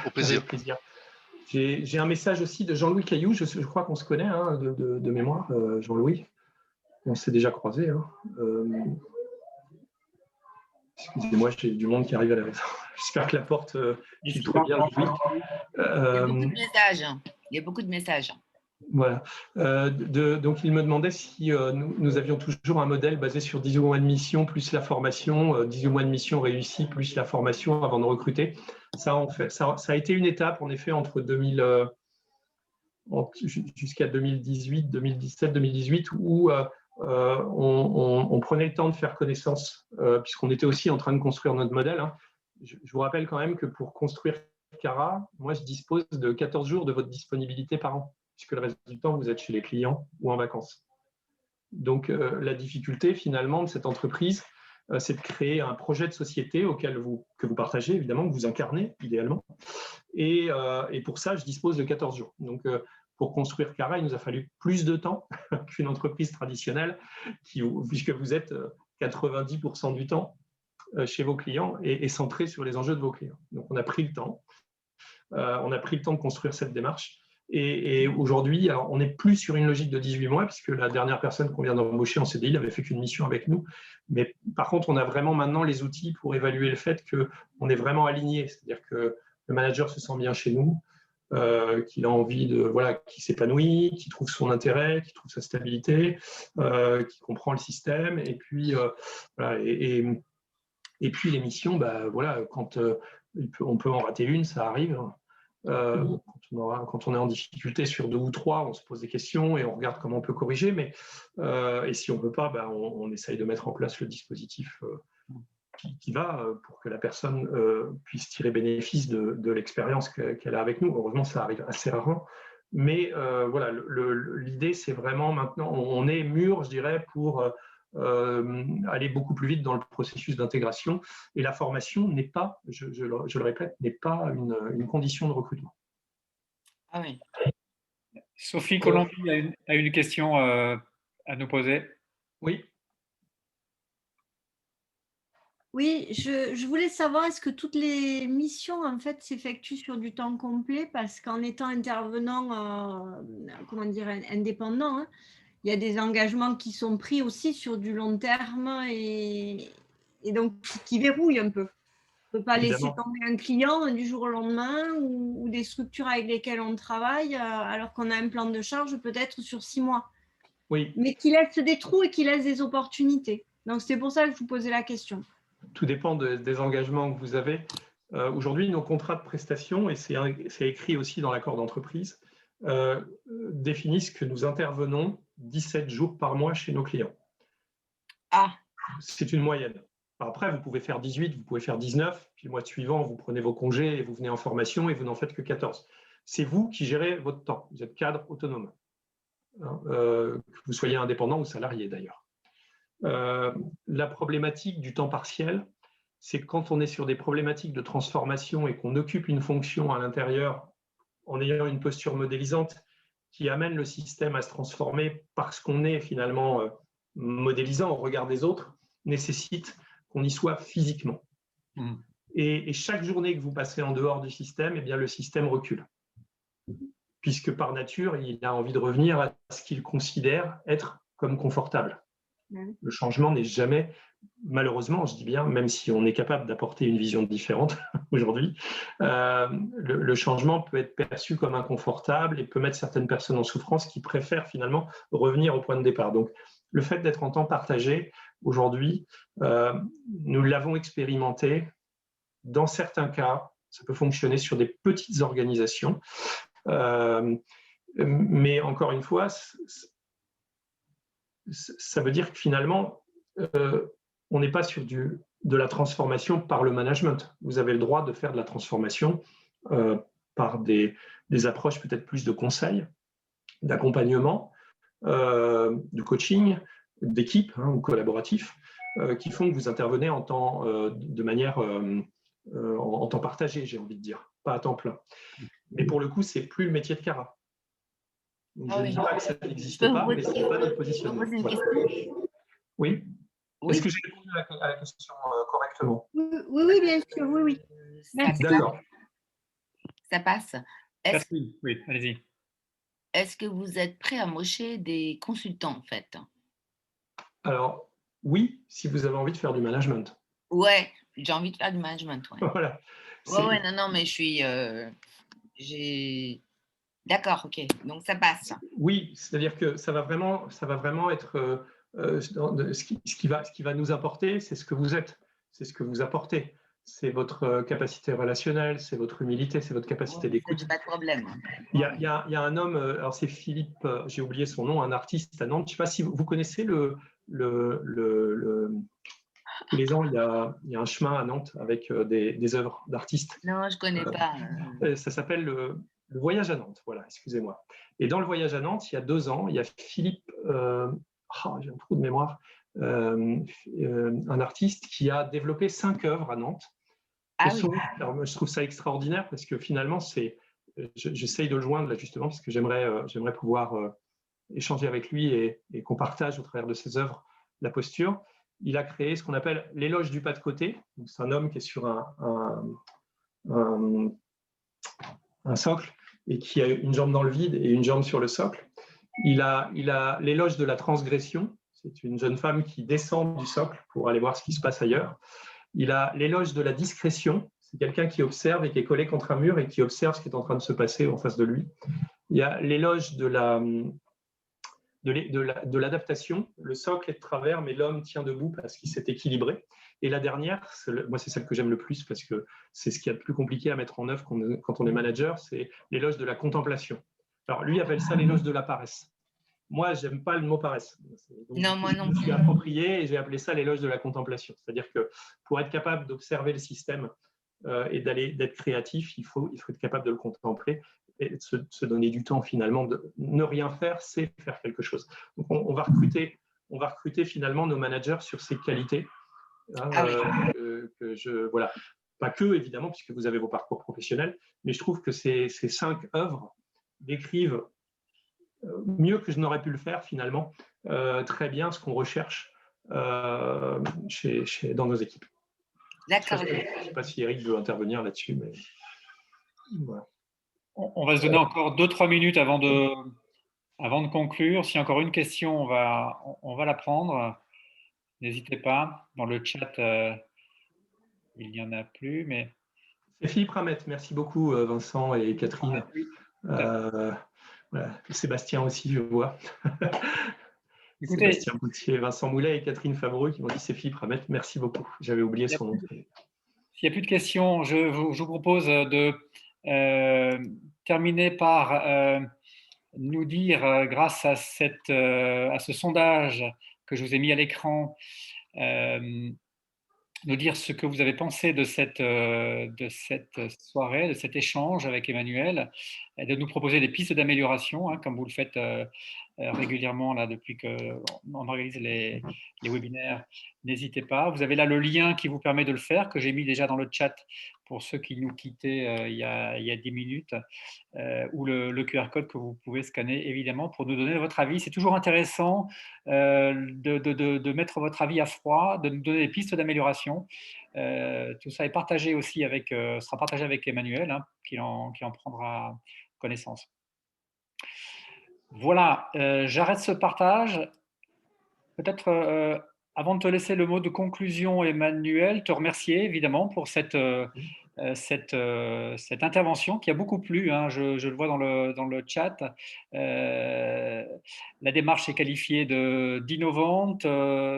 Au plaisir. Avec plaisir. J'ai un message aussi de Jean-Louis Caillou, je crois qu'on se connaît hein, de mémoire, Jean-Louis. On s'est déjà croisés. Hein. Excusez-moi, j'ai du monde qui arrive à la maison. J'espère que la porte filtre bien le bruit. Il y a beaucoup de messages. Il y a beaucoup de messages. Voilà. Donc, il me demandait si nous avions toujours un modèle basé sur 18 mois de mission plus la formation, 18 mois de mission réussie plus la formation avant de recruter. Ça a été une étape, en effet, entre jusqu'à 2018, 2017, 2018, où on prenait le temps de faire connaissance, puisqu'on était aussi en train de construire notre modèle. Hein. Je vous rappelle quand même que pour construire Cara, moi, je dispose de 14 jours de votre disponibilité par an, puisque le reste du temps, vous êtes chez les clients ou en vacances. Donc, la difficulté, finalement, de cette entreprise, c'est de créer un projet de société que vous partagez, évidemment, que vous incarnez, idéalement. Et pour ça, je dispose de 14 jours. Donc, pour construire Cara, il nous a fallu plus de temps qu'une entreprise traditionnelle, puisque vous êtes 90% du temps chez vos clients et centré sur les enjeux de vos clients. Donc, on a pris le temps. On a pris le temps de construire cette démarche. Et aujourd'hui, on n'est plus sur une logique de 18 mois, puisque la dernière personne qu'on vient d'embaucher en CDI n'avait fait qu'une mission avec nous. Mais par contre, on a vraiment maintenant les outils pour évaluer le fait qu'on est vraiment aligné. C'est-à-dire que le manager se sent bien chez nous, qu'il a envie qu'il s'épanouit, qu'il trouve son intérêt, qu'il trouve sa stabilité, qu'il comprend le système. Et puis, et puis les missions, quand on peut en rater une, ça arrive. Quand on est en difficulté sur 2 ou 3, on se pose des questions et on regarde comment on peut corriger. Et si on ne peut pas, on essaye de mettre en place le dispositif qui va pour que la personne puisse tirer bénéfice de l'expérience qu'elle a avec nous. Heureusement, ça arrive assez rarement. Mais l'idée, c'est vraiment maintenant, on est mûr, je dirais, pour aller beaucoup plus vite dans le processus d'intégration. Et la formation n'est pas, je le répète, n'est pas une condition de recrutement. Ah oui. Sophie Colombi a une question à nous poser. Oui. Oui, je voulais savoir, est-ce que toutes les missions, en fait, s'effectuent sur du temps complet? Parce qu'en étant intervenant, indépendant, hein, il y a des engagements qui sont pris aussi sur du long terme et donc qui verrouillent un peu. On ne peut pas laisser tomber un client du jour au lendemain ou des structures avec lesquelles on travaille alors qu'on a un plan de charge peut-être sur 6 mois. Oui. Mais qui laisse des trous et qui laisse des opportunités. Donc, c'est pour ça que je vous posais la question. Tout dépend des engagements que vous avez. Aujourd'hui, nos contrats de prestation, et c'est écrit aussi dans l'accord d'entreprise, définissent que nous intervenons 17 jours par mois chez nos clients. Ah. C'est une moyenne. Après, vous pouvez faire 18, vous pouvez faire 19, puis le mois suivant, vous prenez vos congés et vous venez en formation et vous n'en faites que 14. C'est vous qui gérez votre temps. Vous êtes cadre autonome. Que vous soyez indépendant ou salarié d'ailleurs. La problématique du temps partiel, c'est quand on est sur des problématiques de transformation et qu'on occupe une fonction à l'intérieur en ayant une posture modélisante qui amène le système à se transformer parce qu'on est finalement modélisant au regard des autres, nécessite qu'on y soit physiquement. Et chaque journée que vous passez en dehors du système, eh bien, le système recule. Puisque par nature, il a envie de revenir à ce qu'il considère être comme confortable. Le changement n'est jamais, malheureusement, je dis bien, même si on est capable d'apporter une vision différente aujourd'hui, le changement peut être perçu comme inconfortable et peut mettre certaines personnes en souffrance qui préfèrent finalement revenir au point de départ. Donc, le fait d'être en temps partagé, aujourd'hui, nous l'avons expérimenté. Dans certains cas, ça peut fonctionner sur des petites organisations. Mais encore une fois, ça veut dire que finalement, on n'est pas sur de la transformation par le management. Vous avez le droit de faire de la transformation par des approches peut-être plus de conseil, d'accompagnement, de coaching, d'équipe ou collaboratif, qui font que vous intervenez de manière en temps partagé, j'ai envie de dire, pas à temps plein. Mais pour le coup, ce n'est plus le métier de Cara. Donc, je ne dis pas que ça n'existe pas, mais ce n'est pas notre positionnement. Voilà. Oui. Est-ce que j'ai répondu à la question correctement? exactement. Oui, bien sûr, oui. Merci. D'accord. Ça passe. Est-ce Oui, allez-y. est-ce que vous êtes prêt à embaucher des consultants, en fait? Alors, oui, si vous avez envie de faire du management. Ouais, j'ai envie de faire du management, ouais. Voilà. Ouais, non, mais d'accord, OK, donc ça passe. Oui, c'est-à-dire que ça va vraiment être ce qui va nous apporter, c'est ce que vous êtes, c'est ce que vous apportez, c'est votre capacité relationnelle, c'est votre humilité, c'est votre capacité d'écoute. Pas de problème. Il y a un homme, alors c'est Philippe, j'ai oublié son nom, un artiste à Nantes. Je ne sais pas si vous connaissez tous les ans, il y a un chemin à Nantes avec des œuvres d'artistes. Non, je ne connais pas. Ça s'appelle le Voyage à Nantes, voilà, excusez-moi. Et dans le Voyage à Nantes, il y a 2 ans, il y a Philippe, j'ai un trou de mémoire, un artiste qui a développé 5 œuvres à Nantes. Ah oui. Alors moi, je trouve ça extraordinaire parce que finalement, j'essaye de le joindre là justement parce que j'aimerais pouvoir échanger avec lui et qu'on partage au travers de ses œuvres la posture. Il a créé ce qu'on appelle l'éloge du pas de côté. C'est un homme qui est sur un socle et qui a une jambe dans le vide et une jambe sur le socle. Il a l'éloge de la transgression. C'est une jeune femme qui descend du socle pour aller voir ce qui se passe ailleurs. Il a l'éloge de la discrétion. C'est quelqu'un qui observe et qui est collé contre un mur et qui observe ce qui est en train de se passer en face de lui. Il y a l'éloge de l'adaptation. Le socle est de travers, mais l'homme tient debout parce qu'il s'est équilibré. Et la dernière, moi c'est celle que j'aime le plus parce que c'est ce qu'il y a de plus compliqué à mettre en œuvre quand on est manager, c'est l'éloge de la contemplation. Alors lui appelle ça l'éloge de la paresse. Moi, j'aime pas le mot paresse. Donc, non, moi non plus. Je me suis plus. approprié et j'ai appelé ça l'éloge de la contemplation. C'est-à-dire que pour être capable d'observer le système et d'être créatif, il faut être capable de le contempler et de se donner du temps finalement. De ne rien faire, c'est faire quelque chose. Donc on va recruter finalement nos managers sur ces qualités. Voilà. Pas que, évidemment, puisque vous avez vos parcours professionnels, mais je trouve que ces 5 œuvres décrivent mieux que je n'aurais pu le faire finalement, très bien ce qu'on recherche dans nos équipes. D'accord. Je ne sais pas si Eric veut intervenir là-dessus, mais voilà. On va se donner encore 2-3 minutes avant de conclure. S'il y a encore une question, on va la prendre. N'hésitez pas. Dans le chat, il n'y en a plus. Mais... C'est Philippe Ramette. Merci beaucoup, Vincent et Catherine. Voilà. Sébastien aussi, je vois. Écoutez, Sébastien Boutier, Vincent Moulet et Catherine Fabreux qui m'ont dit c'est Philippe Ramette. Merci beaucoup. J'avais oublié son nom. S'il n'y a plus de questions, je vous propose de terminer par nous dire, grâce à ce sondage que je vous ai mis à l'écran, nous dire ce que vous avez pensé de cette soirée, de cet échange avec Emmanuel, et de nous proposer des pistes d'amélioration, comme vous le faites régulièrement là, depuis qu'on organise les webinaires. N'hésitez pas. Vous avez là le lien qui vous permet de le faire, que j'ai mis déjà dans le chat pour ceux qui nous quittaient il y a 10 minutes, ou le QR code que vous pouvez scanner évidemment pour nous donner votre avis. C'est toujours intéressant de mettre votre avis à froid, de nous donner des pistes d'amélioration. Tout ça est partagé aussi sera partagé avec Emmanuel, qui en prendra connaissance. Voilà, j'arrête ce partage. Peut-être avant de te laisser le mot de conclusion, Emmanuel, te remercier évidemment pour cette intervention qui a beaucoup plu, je le vois dans le chat. La démarche est qualifiée d'innovante.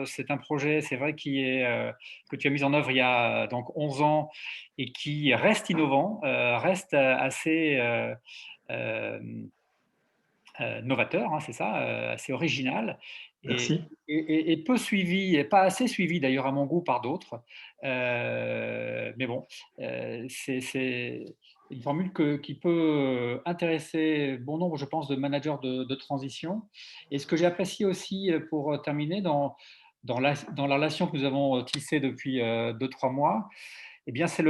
C'est un projet, c'est vrai, que tu as mis en œuvre il y a donc 11 ans et qui reste innovant, reste assez novateur, c'est ça, assez original. Merci. Et peu suivi, et pas assez suivi d'ailleurs à mon goût par d'autres. Mais bon, c'est une formule qui peut intéresser bon nombre, je pense, de managers de transition. Et ce que j'ai apprécié aussi, pour terminer, dans la relation que nous avons tissée depuis 2-3 mois, eh bien, c'est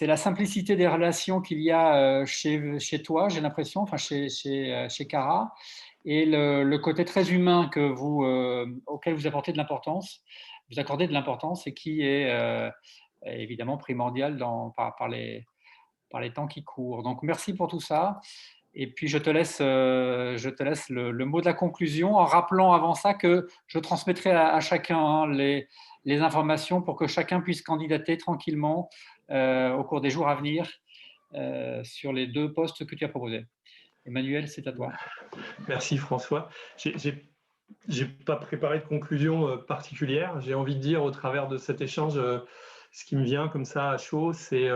la simplicité des relations qu'il y a chez toi, j'ai l'impression, enfin chez Cara, et le côté très humain auquel vous apportez de l'importance. vous accordez de l'importance et qui est évidemment primordial par les temps qui courent. Donc, merci pour tout ça. Et puis, je te laisse le mot de la conclusion en rappelant avant ça que je transmettrai à chacun les informations pour que chacun puisse candidater tranquillement au cours des jours à venir sur les 2 postes que tu as proposés. Emmanuel, c'est à toi. Merci François. J'ai pas préparé de conclusion particulière. J'ai envie de dire au travers de cet échange, ce qui me vient comme ça à chaud, c'est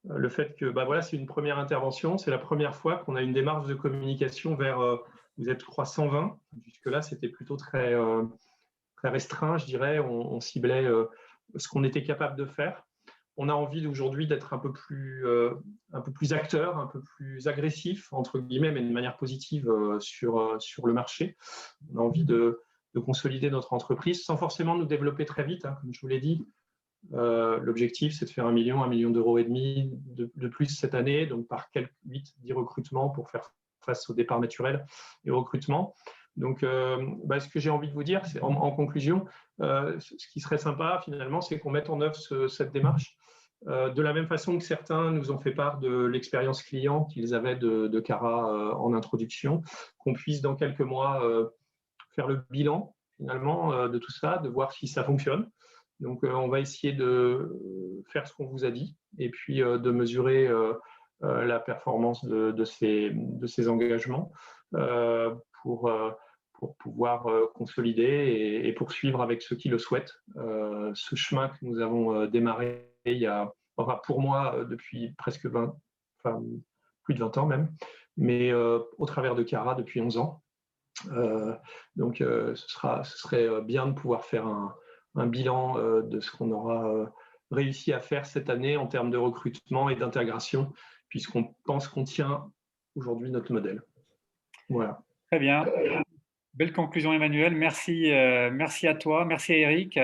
le fait que voilà, c'est une première intervention. C'est la première fois qu'on a une démarche de communication vers, vous êtes, je crois, 120. Jusque-là, c'était plutôt très restreint, je dirais. On ciblait ce qu'on était capable de faire. On a envie aujourd'hui d'être un peu plus acteur, un peu plus agressif, entre guillemets, mais de manière positive sur le marché. On a envie de consolider notre entreprise sans forcément nous développer très vite, hein, comme je vous l'ai dit. L'objectif, c'est de faire 1 million d'euros et demi de plus cette année, donc par quelques 8-10 recrutements pour faire face au départ naturel et au recrutement. Donc, ce que j'ai envie de vous dire, c'est en conclusion, ce qui serait sympa finalement, c'est qu'on mette en œuvre cette démarche. De la même façon que certains nous ont fait part de l'expérience client qu'ils avaient de Cara en introduction, qu'on puisse dans quelques mois faire le bilan finalement de tout ça, de voir si ça fonctionne. Donc on va essayer de faire ce qu'on vous a dit et puis de mesurer la performance de ces engagements pour pouvoir consolider et poursuivre avec ceux qui le souhaitent ce chemin que nous avons démarré pour moi depuis presque 20, enfin plus de 20 ans même, mais au travers de Cara depuis 11 ans. Donc ce serait bien de pouvoir faire un bilan de ce qu'on aura réussi à faire cette année en termes de recrutement et d'intégration, puisqu'on pense qu'on tient aujourd'hui notre modèle. Voilà. Très bien. Belle conclusion, Emmanuel. Merci à toi. Merci à Eric.